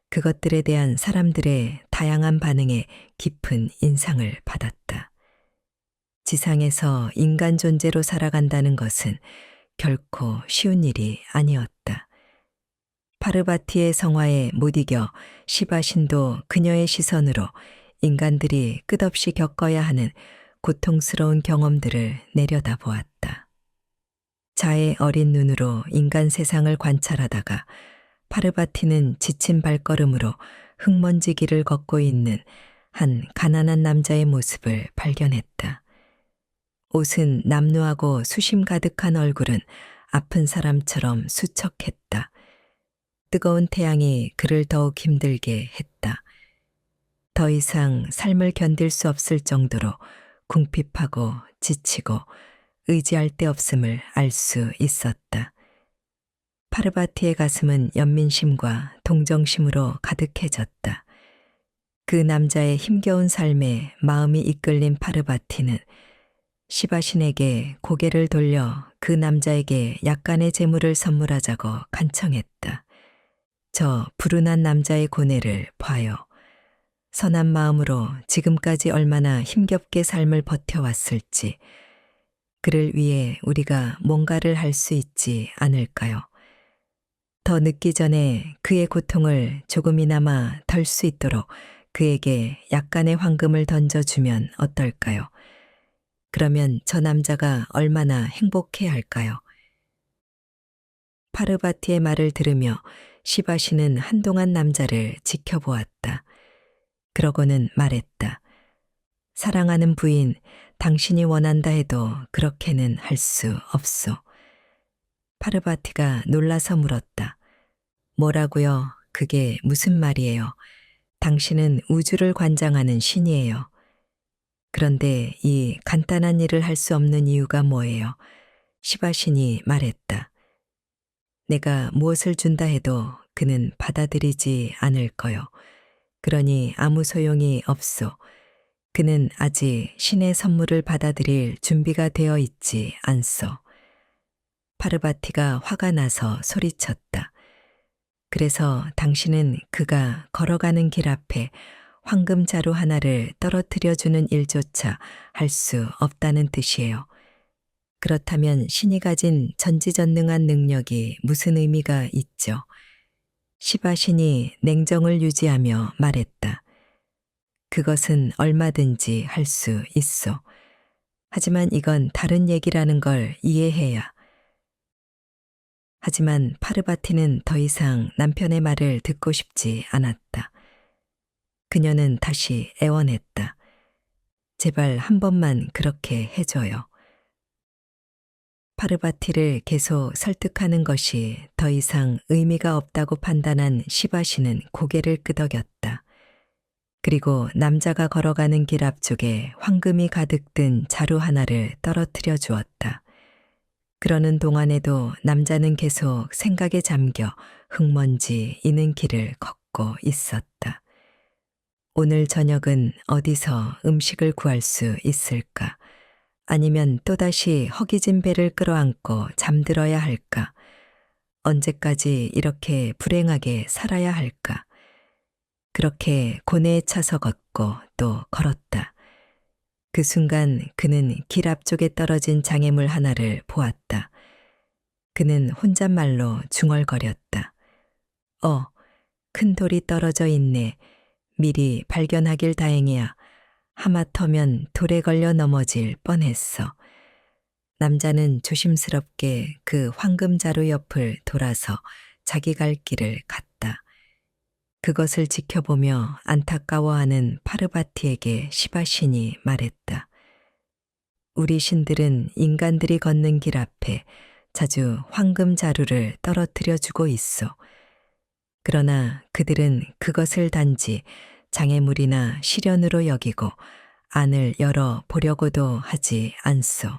그것들에 대한 사람들의 다양한 반응에 깊은 인상을 받았다. 지상에서 인간 존재로 살아간다는 것은 결코 쉬운 일이 아니었다. 파르바티의 성화에 못 이겨 시바신도 그녀의 시선으로 인간들이 끝없이 겪어야 하는 고통스러운 경험들을 내려다보았다. 자의 어린 눈으로 인간 세상을 관찰하다가 파르바티는 지친 발걸음으로 흙먼지 길을 걷고 있는 한 가난한 남자의 모습을 발견했다. 옷은 남루하고 수심 가득한 얼굴은 아픈 사람처럼 수척했다. 뜨거운 태양이 그를 더욱 힘들게 했다. 더 이상 삶을 견딜 수 없을 정도로 궁핍하고 지치고 의지할 데 없음을 알 수 있었다. 파르바티의 가슴은 연민심과 동정심으로 가득해졌다. 그 남자의 힘겨운 삶에 마음이 이끌린 파르바티는 시바신에게 고개를 돌려 그 남자에게 약간의 재물을 선물하자고 간청했다. 저 불운한 남자의 고뇌를 봐요. 선한 마음으로 지금까지 얼마나 힘겹게 삶을 버텨왔을지 그를 위해 우리가 뭔가를 할 수 있지 않을까요? 더 늦기 전에 그의 고통을 조금이나마 덜 수 있도록 그에게 약간의 황금을 던져주면 어떨까요? 그러면 저 남자가 얼마나 행복해 할까요? 파르바티의 말을 들으며 시바신은 한동안 남자를 지켜보았다. 그러고는 말했다. 사랑하는 부인, 당신이 원한다 해도 그렇게는 할 수 없소. 파르바티가 놀라서 물었다. 뭐라고요? 그게 무슨 말이에요? 당신은 우주를 관장하는 신이에요. 그런데 이 간단한 일을 할 수 없는 이유가 뭐예요? 시바 신이 말했다. 내가 무엇을 준다 해도 그는 받아들이지 않을 거요. 그러니 아무 소용이 없소. 그는 아직 신의 선물을 받아들일 준비가 되어 있지 않소. 파르바티가 화가 나서 소리쳤다. 그래서 당신은 그가 걸어가는 길 앞에 황금 자루 하나를 떨어뜨려 주는 일조차 할 수 없다는 뜻이에요. 그렇다면 신이 가진 전지전능한 능력이 무슨 의미가 있죠? 시바 신이 냉정을 유지하며 말했다. 그것은 얼마든지 할 수 있어. 하지만 이건 다른 얘기라는 걸 이해해야. 하지만 파르바티는 더 이상 남편의 말을 듣고 싶지 않았다. 그녀는 다시 애원했다. 제발 한 번만 그렇게 해줘요. 파르바티를 계속 설득하는 것이 더 이상 의미가 없다고 판단한 시바시는 고개를 끄덕였다. 그리고 남자가 걸어가는 길 앞쪽에 황금이 가득 든 자루 하나를 떨어뜨려 주었다. 그러는 동안에도 남자는 계속 생각에 잠겨 흙먼지 이는 길을 걷고 있었다. 오늘 저녁은 어디서 음식을 구할 수 있을까? 아니면 또다시 허기진 배를 끌어안고 잠들어야 할까? 언제까지 이렇게 불행하게 살아야 할까? 그렇게 고뇌에 차서 걷고 또 걸었다. 그 순간 그는 길 앞쪽에 떨어진 장애물 하나를 보았다. 그는 혼잣말로 중얼거렸다. 큰 돌이 떨어져 있네. 미리 발견하길 다행이야. 하마터면 돌에 걸려 넘어질 뻔했어. 남자는 조심스럽게 그 황금 자루 옆을 돌아서 자기 갈 길을 갔다. 그것을 지켜보며 안타까워하는 파르바티에게 시바신이 말했다. 우리 신들은 인간들이 걷는 길 앞에 자주 황금 자루를 떨어뜨려 주고 있어. 그러나 그들은 그것을 단지 장애물이나 시련으로 여기고 안을 열어 보려고도 하지 않소.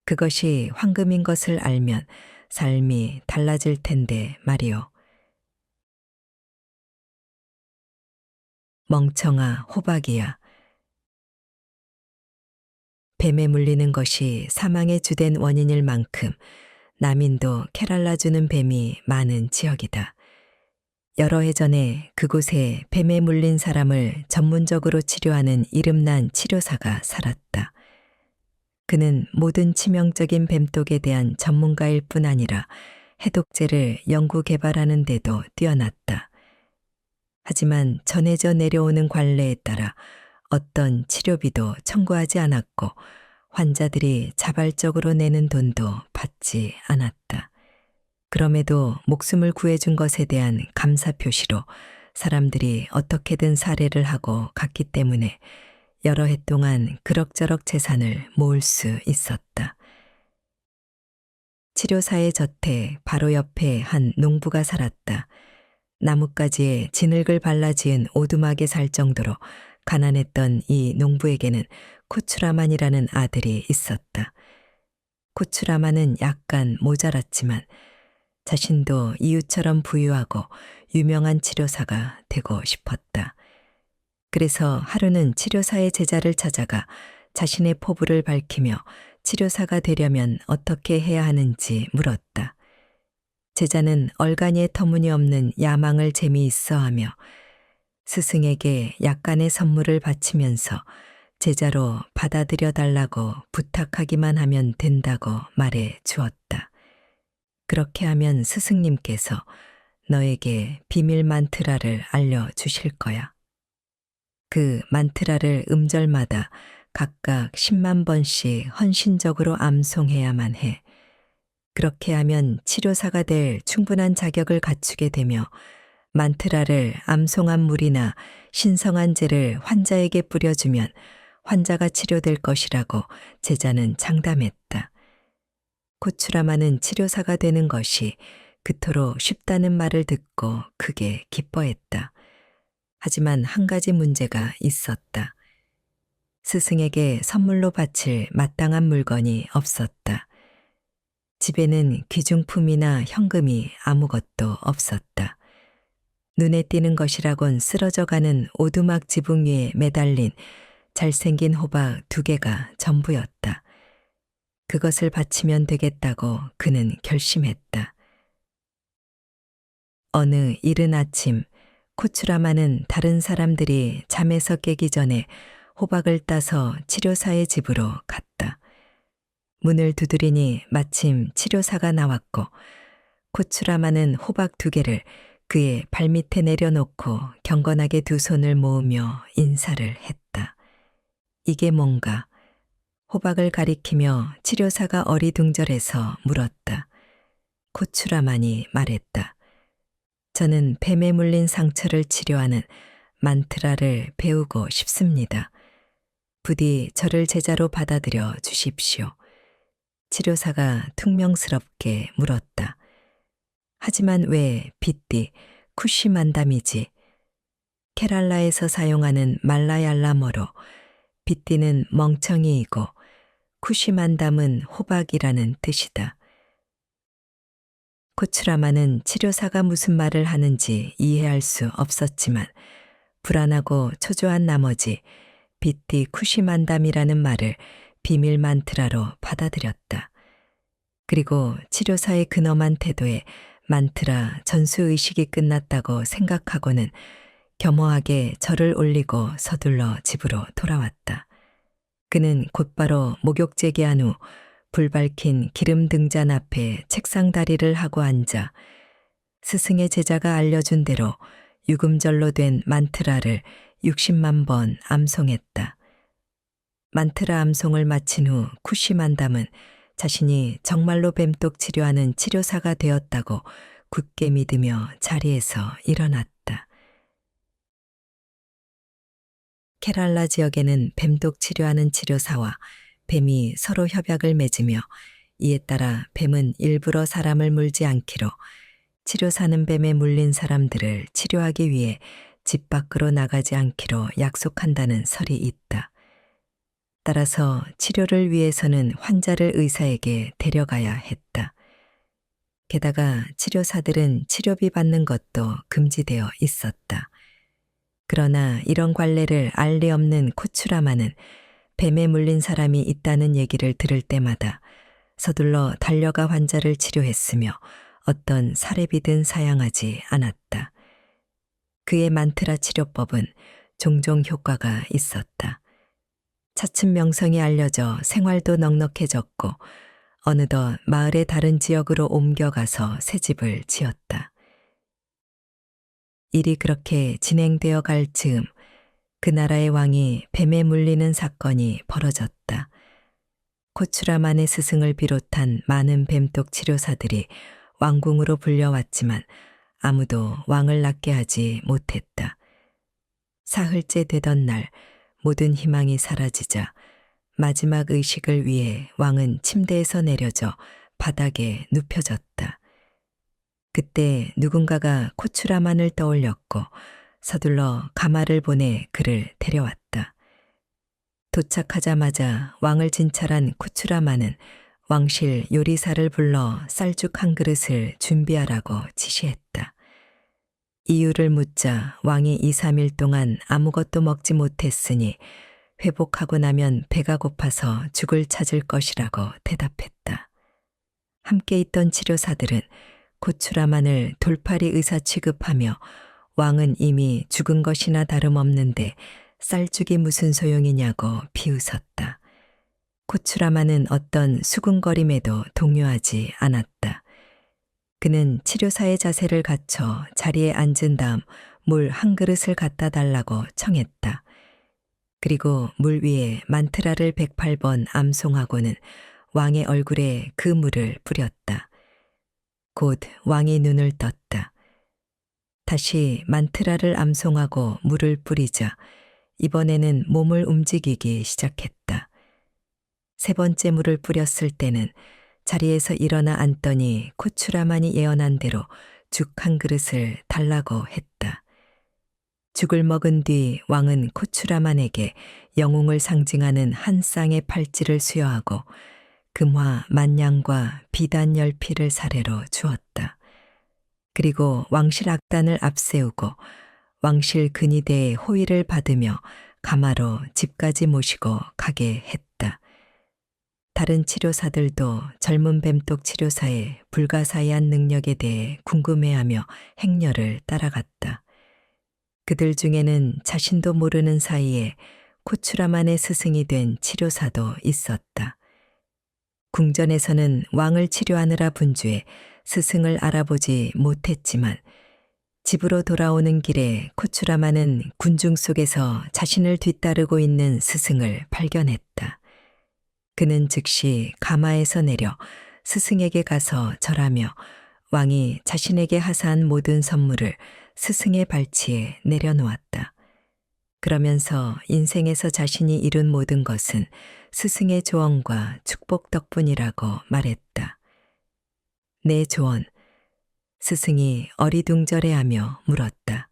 그것이 황금인 것을 알면 삶이 달라질 텐데 말이오. 멍청아 호박이야. 뱀에 물리는 것이 사망의 주된 원인일 만큼 남인도 캐랄라주는 뱀이 많은 지역이다. 여러 해 전에 그곳에 뱀에 물린 사람을 전문적으로 치료하는 이름난 치료사가 살았다. 그는 모든 치명적인 뱀독에 대한 전문가일 뿐 아니라 해독제를 연구 개발하는 데도 뛰어났다. 하지만 전해져 내려오는 관례에 따라 어떤 치료비도 청구하지 않았고 환자들이 자발적으로 내는 돈도 받지 않았다. 그럼에도 목숨을 구해준 것에 대한 감사 표시로 사람들이 어떻게든 사례를 하고 갔기 때문에 여러 해 동안 그럭저럭 재산을 모을 수 있었다. 치료사의 젖에 바로 옆에 한 농부가 살았다. 나뭇가지에 진흙을 발라 지은 오두막에 살 정도로 가난했던 이 농부에게는 코추라만이라는 아들이 있었다. 코추라만은 약간 모자랐지만 자신도 이웃처럼 부유하고 유명한 치료사가 되고 싶었다. 그래서 하루는 치료사의 제자를 찾아가 자신의 포부를 밝히며 치료사가 되려면 어떻게 해야 하는지 물었다. 제자는 얼간이의 터무니없는 야망을 재미있어 하며 스승에게 약간의 선물을 바치면서 제자로 받아들여 달라고 부탁하기만 하면 된다고 말해 주었다. 그렇게 하면 스승님께서 너에게 비밀 만트라를 알려주실 거야. 그 만트라를 음절마다 각각 10만 번씩 헌신적으로 암송해야만 해. 그렇게 하면 치료사가 될 충분한 자격을 갖추게 되며 만트라를 암송한 물이나 신성한 재를 환자에게 뿌려주면 환자가 치료될 것이라고 제자는 장담했다. 코추라마는 치료사가 되는 것이 그토록 쉽다는 말을 듣고 크게 기뻐했다. 하지만 한 가지 문제가 있었다. 스승에게 선물로 바칠 마땅한 물건이 없었다. 집에는 귀중품이나 현금이 아무것도 없었다. 눈에 띄는 것이라곤 쓰러져가는 오두막 지붕 위에 매달린 잘생긴 호박 2개가 전부였다. 그것을 바치면 되겠다고 그는 결심했다. 어느 이른 아침 코추라마는 다른 사람들이 잠에서 깨기 전에 호박을 따서 치료사의 집으로 갔다. 문을 두드리니 마침 치료사가 나왔고 코추라마는 호박 2개를 그의 발밑에 내려놓고 경건하게 2 손을 모으며 인사를 했다. 이게 뭔가? 호박을 가리키며 치료사가 어리둥절해서 물었다. 코추라만이 말했다. 저는 뱀에 물린 상처를 치료하는 만트라를 배우고 싶습니다. 부디 저를 제자로 받아들여 주십시오. 치료사가 퉁명스럽게 물었다. 하지만 왜 빗띠 쿠시만담이지? 케랄라에서 사용하는 말라얄라어로 빗띠는 멍청이이고 쿠시만담은 호박이라는 뜻이다. 코추라마는 치료사가 무슨 말을 하는지 이해할 수 없었지만 불안하고 초조한 나머지 빗띠 쿠시만담이라는 말을 비밀 만트라로 받아들였다. 그리고 치료사의 근엄한 태도에 만트라 전수의식이 끝났다고 생각하고는 겸허하게 절을 올리고 서둘러 집으로 돌아왔다. 그는 곧바로 목욕 재개한 후 불 밝힌 기름 등잔 앞에 책상 다리를 하고 앉아 스승의 제자가 알려준 대로 유금절로 된 만트라를 60만 번 암송했다. 만트라 암송을 마친 후 쿠시만담은 자신이 정말로 뱀독 치료하는 치료사가 되었다고 굳게 믿으며 자리에서 일어났다. 케랄라 지역에는 뱀독 치료하는 치료사와 뱀이 서로 협약을 맺으며 이에 따라 뱀은 일부러 사람을 물지 않기로 치료사는 뱀에 물린 사람들을 치료하기 위해 집 밖으로 나가지 않기로 약속한다는 설이 있다. 따라서 치료를 위해서는 환자를 의사에게 데려가야 했다. 게다가 치료사들은 치료비 받는 것도 금지되어 있었다. 그러나 이런 관례를 알 리 없는 코추라마는 뱀에 물린 사람이 있다는 얘기를 들을 때마다 서둘러 달려가 환자를 치료했으며 어떤 사례비든 사양하지 않았다. 그의 만트라 치료법은 종종 효과가 있었다. 차츰 명성이 알려져 생활도 넉넉해졌고 어느덧 마을의 다른 지역으로 옮겨가서 새 집을 지었다. 일이 그렇게 진행되어 갈 즈음 그 나라의 왕이 뱀에 물리는 사건이 벌어졌다. 코추라만의 스승을 비롯한 많은 뱀독 치료사들이 왕궁으로 불려왔지만 아무도 왕을 낫게 하지 못했다. 사흘째 되던 날 모든 희망이 사라지자 마지막 의식을 위해 왕은 침대에서 내려져 바닥에 눕혀졌다. 그때 누군가가 코추라만을 떠올렸고 서둘러 가마를 보내 그를 데려왔다. 도착하자마자 왕을 진찰한 코추라만은 왕실 요리사를 불러 쌀죽 한 그릇을 준비하라고 지시했다. 이유를 묻자 왕이 2, 3일 동안 아무것도 먹지 못했으니 회복하고 나면 배가 고파서 죽을 찾을 것이라고 대답했다. 함께 있던 치료사들은 코추라만을 돌팔이 의사 취급하며 왕은 이미 죽은 것이나 다름없는데 쌀죽이 무슨 소용이냐고 비웃었다. 코추라만은 어떤 수군거림에도 동요하지 않았다. 그는 치료사의 자세를 갖춰 자리에 앉은 다음 물 한 그릇을 갖다 달라고 청했다. 그리고 물 위에 만트라를 108번 암송하고는 왕의 얼굴에 그 물을 뿌렸다. 곧 왕이 눈을 떴다. 다시 만트라를 암송하고 물을 뿌리자 이번에는 몸을 움직이기 시작했다. 3번째 물을 뿌렸을 때는 자리에서 일어나 앉더니 코추라만이 예언한 대로 죽 한 그릇을 달라고 했다. 죽을 먹은 뒤 왕은 코추라만에게 영웅을 상징하는 한 쌍의 팔찌를 수여하고 금화 만냥과 비단 10피를 사례로 주었다. 그리고 왕실 악단을 앞세우고 왕실 근위대의 호의를 받으며 가마로 집까지 모시고 가게 했다. 다른 치료사들도 젊은 뱀독 치료사의 불가사의한 능력에 대해 궁금해하며 행렬을 따라갔다. 그들 중에는 자신도 모르는 사이에 코추라만의 스승이 된 치료사도 있었다. 궁전에서는 왕을 치료하느라 분주해 스승을 알아보지 못했지만 집으로 돌아오는 길에 코추라만은 군중 속에서 자신을 뒤따르고 있는 스승을 발견했다. 그는 즉시 가마에서 내려 스승에게 가서 절하며 왕이 자신에게 하사한 모든 선물을 스승의 발치에 내려놓았다. 그러면서 인생에서 자신이 이룬 모든 것은 스승의 조언과 축복 덕분이라고 말했다. 내 조언. 스승이 어리둥절해하며 물었다.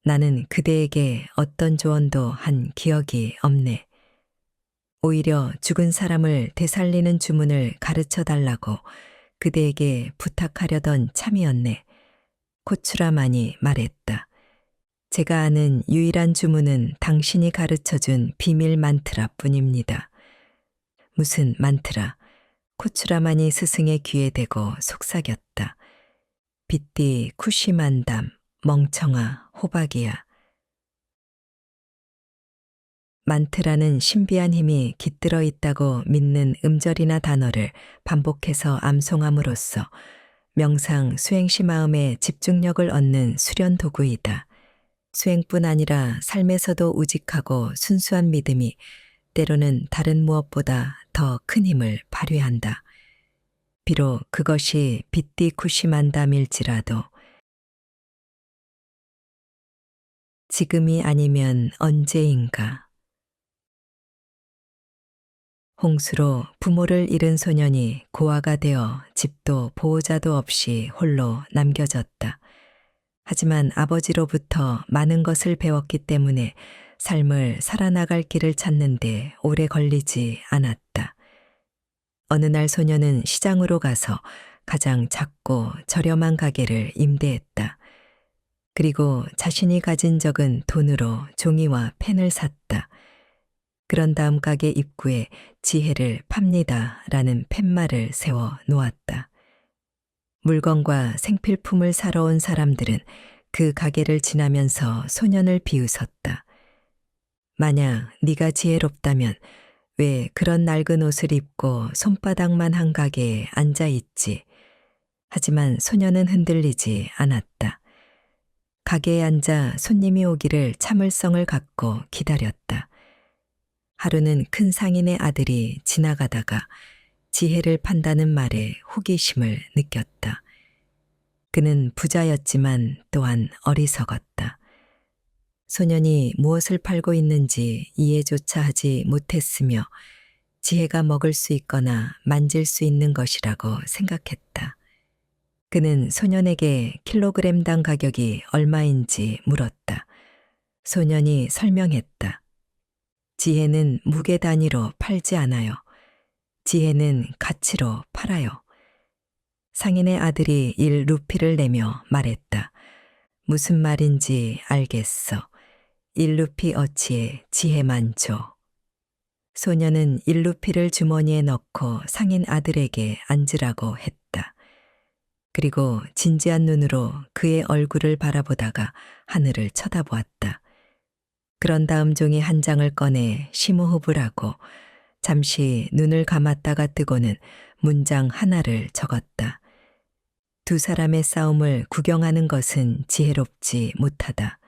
나는 그대에게 어떤 조언도 한 기억이 없네. 오히려 죽은 사람을 되살리는 주문을 가르쳐 달라고 그대에게 부탁하려던 참이었네. 코추라만이 말했다. 제가 아는 유일한 주문은 당신이 가르쳐준 비밀 만트라 뿐입니다. 무슨 만트라? 코추라만이 스승의 귀에 대고 속삭였다. 빗띠 쿠시만담, 멍청아, 호박이야. 만트라는 신비한 힘이 깃들어 있다고 믿는 음절이나 단어를 반복해서 암송함으로써 명상 수행시 마음의 집중력을 얻는 수련 도구이다. 수행뿐 아니라 삶에서도 우직하고 순수한 믿음이 때로는 다른 무엇보다 더 큰 힘을 발휘한다. 비록 그것이 빗띠 쿠시만담일지라도 지금이 아니면 언제인가. 홍수로 부모를 잃은 소년이 고아가 되어 집도 보호자도 없이 홀로 남겨졌다. 하지만 아버지로부터 많은 것을 배웠기 때문에 삶을 살아나갈 길을 찾는데 오래 걸리지 않았다. 어느 날 소년은 시장으로 가서 가장 작고 저렴한 가게를 임대했다. 그리고 자신이 가진 적은 돈으로 종이와 펜을 샀다. 그런 다음 가게 입구에 지혜를 팝니다 라는 팻말을 세워 놓았다. 물건과 생필품을 사러 온 사람들은 그 가게를 지나면서 소년을 비웃었다. 만약 네가 지혜롭다면 왜 그런 낡은 옷을 입고 손바닥만 한 가게에 앉아 있지? 하지만 소년은 흔들리지 않았다. 가게에 앉아 손님이 오기를 참을성을 갖고 기다렸다. 하루는 큰 상인의 아들이 지나가다가 지혜를 판다는 말에 호기심을 느꼈다. 그는 부자였지만 또한 어리석었다. 소년이 무엇을 팔고 있는지 이해조차 하지 못했으며 지혜가 먹을 수 있거나 만질 수 있는 것이라고 생각했다. 그는 소년에게 킬로그램당 가격이 얼마인지 물었다. 소년이 설명했다. 지혜는 무게 단위로 팔지 않아요. 지혜는 가치로 팔아요. 상인의 아들이 1루피를 내며 말했다. 무슨 말인지 알겠어. 1루피 어치에 지혜만 줘. 소년은 1루피를 주머니에 넣고 상인 아들에게 앉으라고 했다. 그리고 진지한 눈으로 그의 얼굴을 바라보다가 하늘을 쳐다보았다. 그런 다음 종이 한 장을 꺼내 심호흡을 하고 잠시 눈을 감았다가 뜨고는 문장 하나를 적었다. 두 사람의 싸움을 구경하는 것은 지혜롭지 못하다.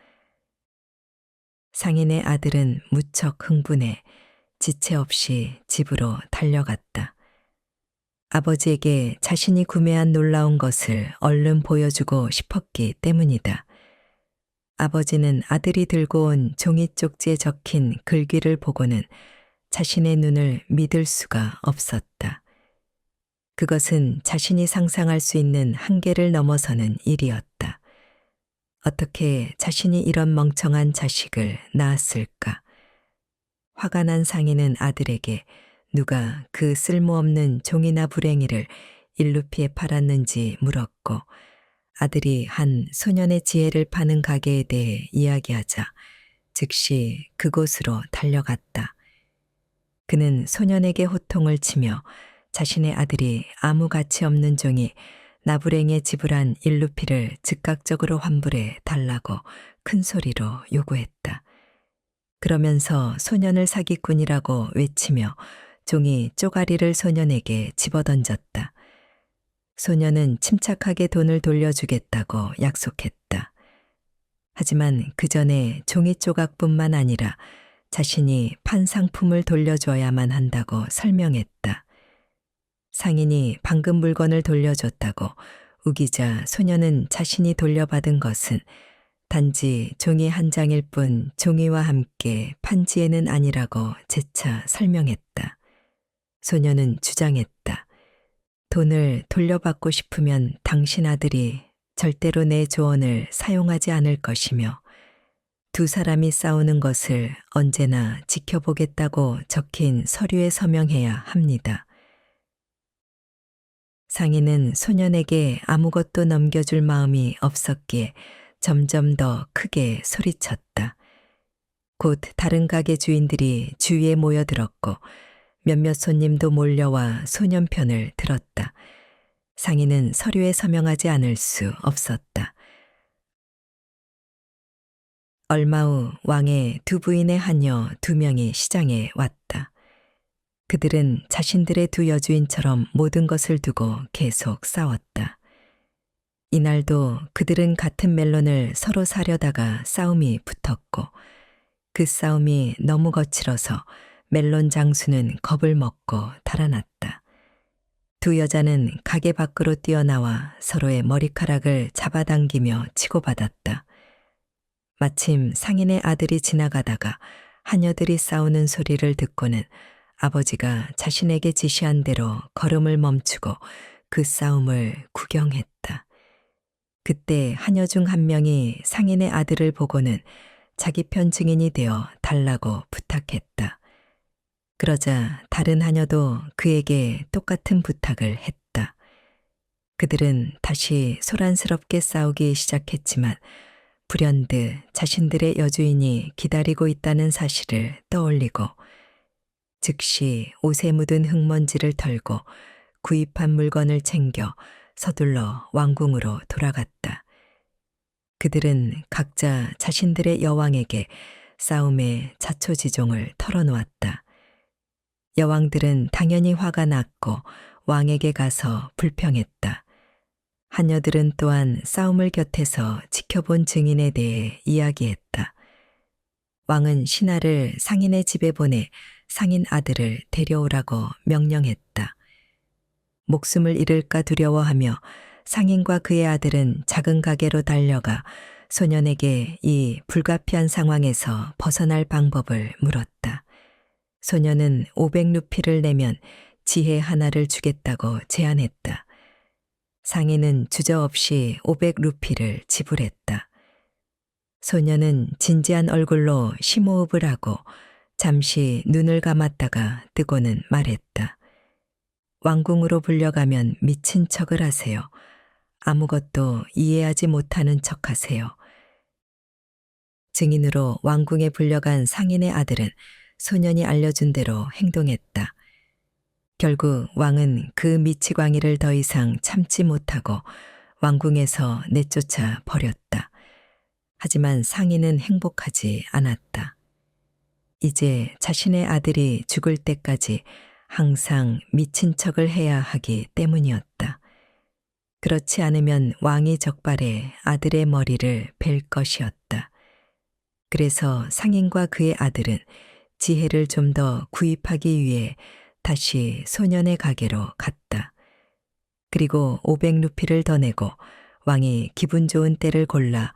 상인의 아들은 무척 흥분해 지체 없이 집으로 달려갔다. 아버지에게 자신이 구매한 놀라운 것을 얼른 보여주고 싶었기 때문이다. 아버지는 아들이 들고 온 종이 쪽지에 적힌 글귀를 보고는 자신의 눈을 믿을 수가 없었다. 그것은 자신이 상상할 수 있는 한계를 넘어서는 일이었다. 어떻게 자신이 이런 멍청한 자식을 낳았을까? 화가 난 상인은 아들에게 누가 그 쓸모없는 종이나 불행이를 일루피에 팔았는지 물었고, 아들이 한 소년의 지혜를 파는 가게에 대해 이야기하자 즉시 그곳으로 달려갔다. 그는 소년에게 호통을 치며 자신의 아들이 아무 가치 없는 종이 나부랭에 지불한 일루피를 즉각적으로 환불해 달라고 큰 소리로 요구했다. 그러면서 소년을 사기꾼이라고 외치며 종이 쪼가리를 소년에게 집어던졌다. 소년은 침착하게 돈을 돌려주겠다고 약속했다. 하지만 그 전에 종이 조각뿐만 아니라 자신이 판 상품을 돌려줘야만 한다고 설명했다. 상인이 방금 물건을 돌려줬다고 우기자 소년은 자신이 돌려받은 것은 단지 종이 한 장일 뿐 종이와 함께 판지에는 아니라고 재차 설명했다. 소년은 주장했다. 돈을 돌려받고 싶으면 당신 아들이 절대로 내 조언을 사용하지 않을 것이며 두 사람이 싸우는 것을 언제나 지켜보겠다고 적힌 서류에 서명해야 합니다. 상인은 소년에게 아무것도 넘겨줄 마음이 없었기에 점점 더 크게 소리쳤다. 곧 다른 가게 주인들이 주위에 모여들었고 몇몇 손님도 몰려와 소년 편을 들었다. 상인은 서류에 서명하지 않을 수 없었다. 얼마 후 왕의 두 부인의 하녀 2명이 시장에 왔다. 그들은 자신들의 두 여주인처럼 모든 것을 두고 계속 싸웠다. 이날도 그들은 같은 멜론을 서로 사려다가 싸움이 붙었고 그 싸움이 너무 거칠어서 멜론 장수는 겁을 먹고 달아났다. 두 여자는 가게 밖으로 뛰어나와 서로의 머리카락을 잡아당기며 치고받았다. 마침 상인의 아들이 지나가다가 하녀들이 싸우는 소리를 듣고는 아버지가 자신에게 지시한 대로 걸음을 멈추고 그 싸움을 구경했다. 그때 하녀 중 한 명이 상인의 아들을 보고는 자기 편 증인이 되어 달라고 부탁했다. 그러자 다른 하녀도 그에게 똑같은 부탁을 했다. 그들은 다시 소란스럽게 싸우기 시작했지만 불현듯 자신들의 여주인이 기다리고 있다는 사실을 떠올리고 즉시 옷에 묻은 흙먼지를 털고 구입한 물건을 챙겨 서둘러 왕궁으로 돌아갔다. 그들은 각자 자신들의 여왕에게 싸움의 자초지종을 털어놓았다. 여왕들은 당연히 화가 났고 왕에게 가서 불평했다. 하녀들은 또한 싸움을 곁에서 지켜본 증인에 대해 이야기했다. 왕은 신하를 상인의 집에 보내 상인 아들을 데려오라고 명령했다. 목숨을 잃을까 두려워하며 상인과 그의 아들은 작은 가게로 달려가 소년에게 이 불가피한 상황에서 벗어날 방법을 물었다. 소년은 500루피를 내면 지혜 하나를 주겠다고 제안했다. 상인은 주저없이 500루피를 지불했다. 소년은 진지한 얼굴로 심호흡을 하고 잠시 눈을 감았다가 뜨고는 말했다. 왕궁으로 불려가면 미친 척을 하세요. 아무것도 이해하지 못하는 척 하세요. 증인으로 왕궁에 불려간 상인의 아들은 소년이 알려준 대로 행동했다. 결국 왕은 그 미치광이를 더 이상 참지 못하고 왕궁에서 내쫓아 버렸다. 하지만 상인은 행복하지 않았다. 이제 자신의 아들이 죽을 때까지 항상 미친 척을 해야 하기 때문이었다. 그렇지 않으면 왕이 적발해 아들의 머리를 벨 것이었다. 그래서 상인과 그의 아들은 지혜를 좀 더 구입하기 위해 다시 소년의 가게로 갔다. 그리고 500루피를 더 내고 왕이 기분 좋은 때를 골라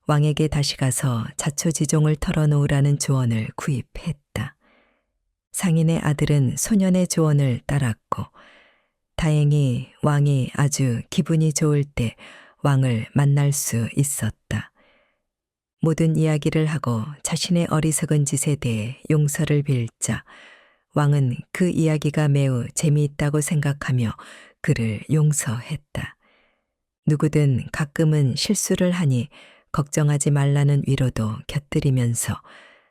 왕에게 다시 가서 자초지종을 털어놓으라는 조언을 구입했다. 상인의 아들은 소년의 조언을 따랐고 다행히 왕이 아주 기분이 좋을 때 왕을 만날 수 있었다. 모든 이야기를 하고 자신의 어리석은 짓에 대해 용서를 빌자 왕은 그 이야기가 매우 재미있다고 생각하며 그를 용서했다. 누구든 가끔은 실수를 하니 걱정하지 말라는 위로도 곁들이면서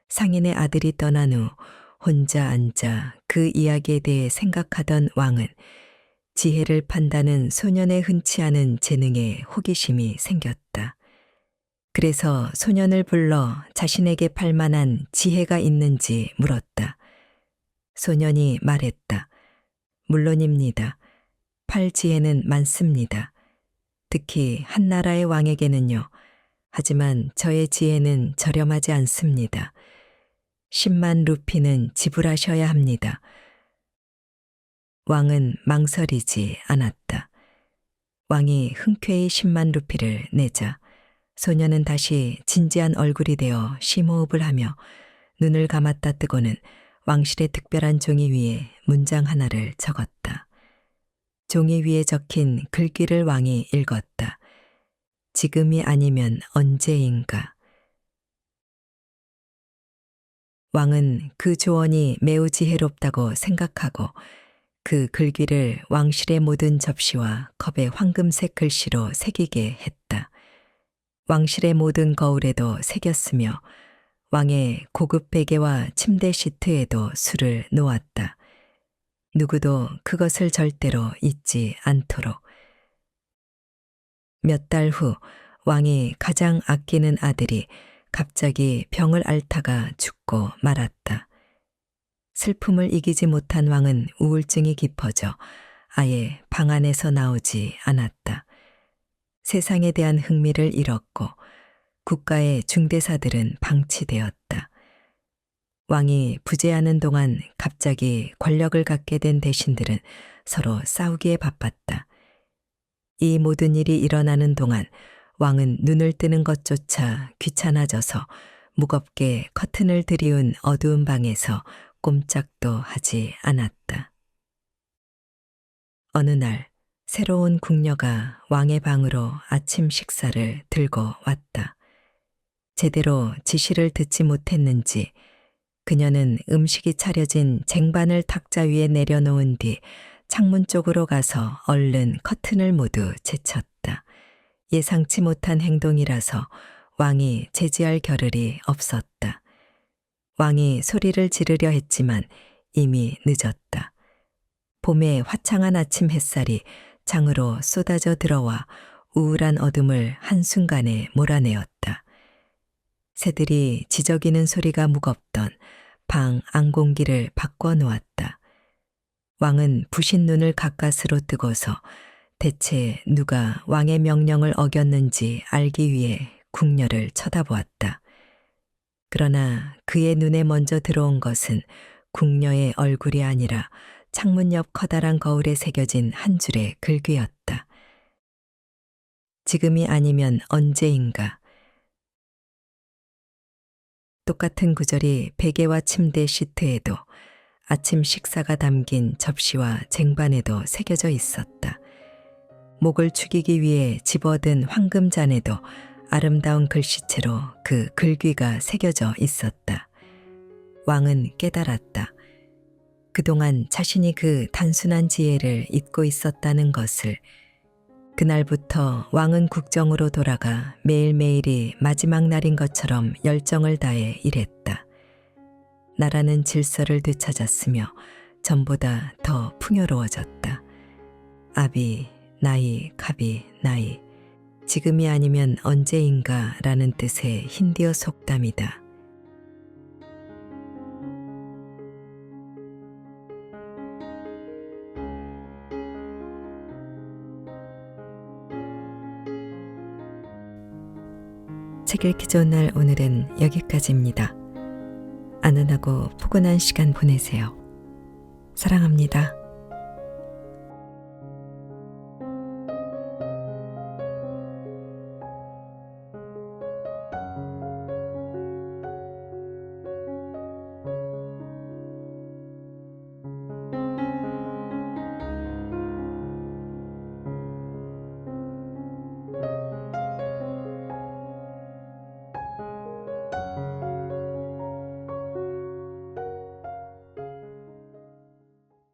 상인의 아들이 떠난 후 혼자 앉아 그 이야기에 대해 생각하던 왕은 지혜를 판다는 소년의 흔치 않은 재능에 호기심이 생겼다. 그래서 소년을 불러 자신에게 팔만한 지혜가 있는지 물었다. 소년이 말했다. 물론입니다. 팔 지혜는 많습니다. 특히 한 나라의 왕에게는요. 하지만 저의 지혜는 저렴하지 않습니다. 10만 루피는 지불하셔야 합니다. 왕은 망설이지 않았다. 왕이 흔쾌히 10만 루피를 내자 소년은 다시 진지한 얼굴이 되어 심호흡을 하며 눈을 감았다 뜨고는 왕실의 특별한 종이 위에 문장 하나를 적었다. 종이 위에 적힌 글귀를 왕이 읽었다. 지금이 아니면 언제인가. 왕은 그 조언이 매우 지혜롭다고 생각하고 그 글귀를 왕실의 모든 접시와 컵에 황금색 글씨로 새기게 했다. 왕실의 모든 거울에도 새겼으며 왕의 고급 베개와 침대 시트에도 술을 놓았다. 누구도 그것을 절대로 잊지 않도록. 몇 달 후 왕이 가장 아끼는 아들이 갑자기 병을 앓다가 죽고 말았다. 슬픔을 이기지 못한 왕은 우울증이 깊어져 아예 방 안에서 나오지 않았다. 세상에 대한 흥미를 잃었고 국가의 중대사들은 방치되었다. 왕이 부재하는 동안 갑자기 권력을 갖게 된 대신들은 서로 싸우기에 바빴다. 이 모든 일이 일어나는 동안 왕은 눈을 뜨는 것조차 귀찮아져서 무겁게 커튼을 들이운 어두운 방에서 꼼짝도 하지 않았다. 어느 날 새로운 궁녀가 왕의 방으로 아침 식사를 들고 왔다. 제대로 지시를 듣지 못했는지 그녀는 음식이 차려진 쟁반을 탁자 위에 내려놓은 뒤 창문 쪽으로 가서 얼른 커튼을 모두 제쳤다. 예상치 못한 행동이라서 왕이 제지할 겨를이 없었다. 왕이 소리를 지르려 했지만 이미 늦었다. 봄의 화창한 아침 햇살이 창으로 쏟아져 들어와 우울한 어둠을 한순간에 몰아내었다. 새들이 지저귀는 소리가 무겁던 방 안공기를 바꿔 놓았다. 왕은 부신 눈을 가까스로 뜨고서 대체 누가 왕의 명령을 어겼는지 알기 위해 궁녀를 쳐다보았다. 그러나 그의 눈에 먼저 들어온 것은 궁녀의 얼굴이 아니라 창문 옆 커다란 거울에 새겨진 한 줄의 글귀였다. 지금이 아니면 언제인가. 똑같은 구절이 베개와 침대 시트에도 아침 식사가 담긴 접시와 쟁반에도 새겨져 있었다. 목을 축이기 위해 집어든 황금잔에도 아름다운 글씨체로 그 글귀가 새겨져 있었다. 왕은 깨달았다. 그동안 자신이 그 단순한 지혜를 잊고 있었다는 것을. 그날부터 왕은 국정으로 돌아가 매일매일이 마지막 날인 것처럼 열정을 다해 일했다. 나라는 질서를 되찾았으며 전보다 더 풍요로워졌다. 아비, 나이, 카비, 나이. 지금이 아니면 언제인가 라는 뜻의 힌디어 속담이다. 책 읽기 좋은 날 오늘은 여기까지입니다. 안전하고 포근한 시간 보내세요. 사랑합니다.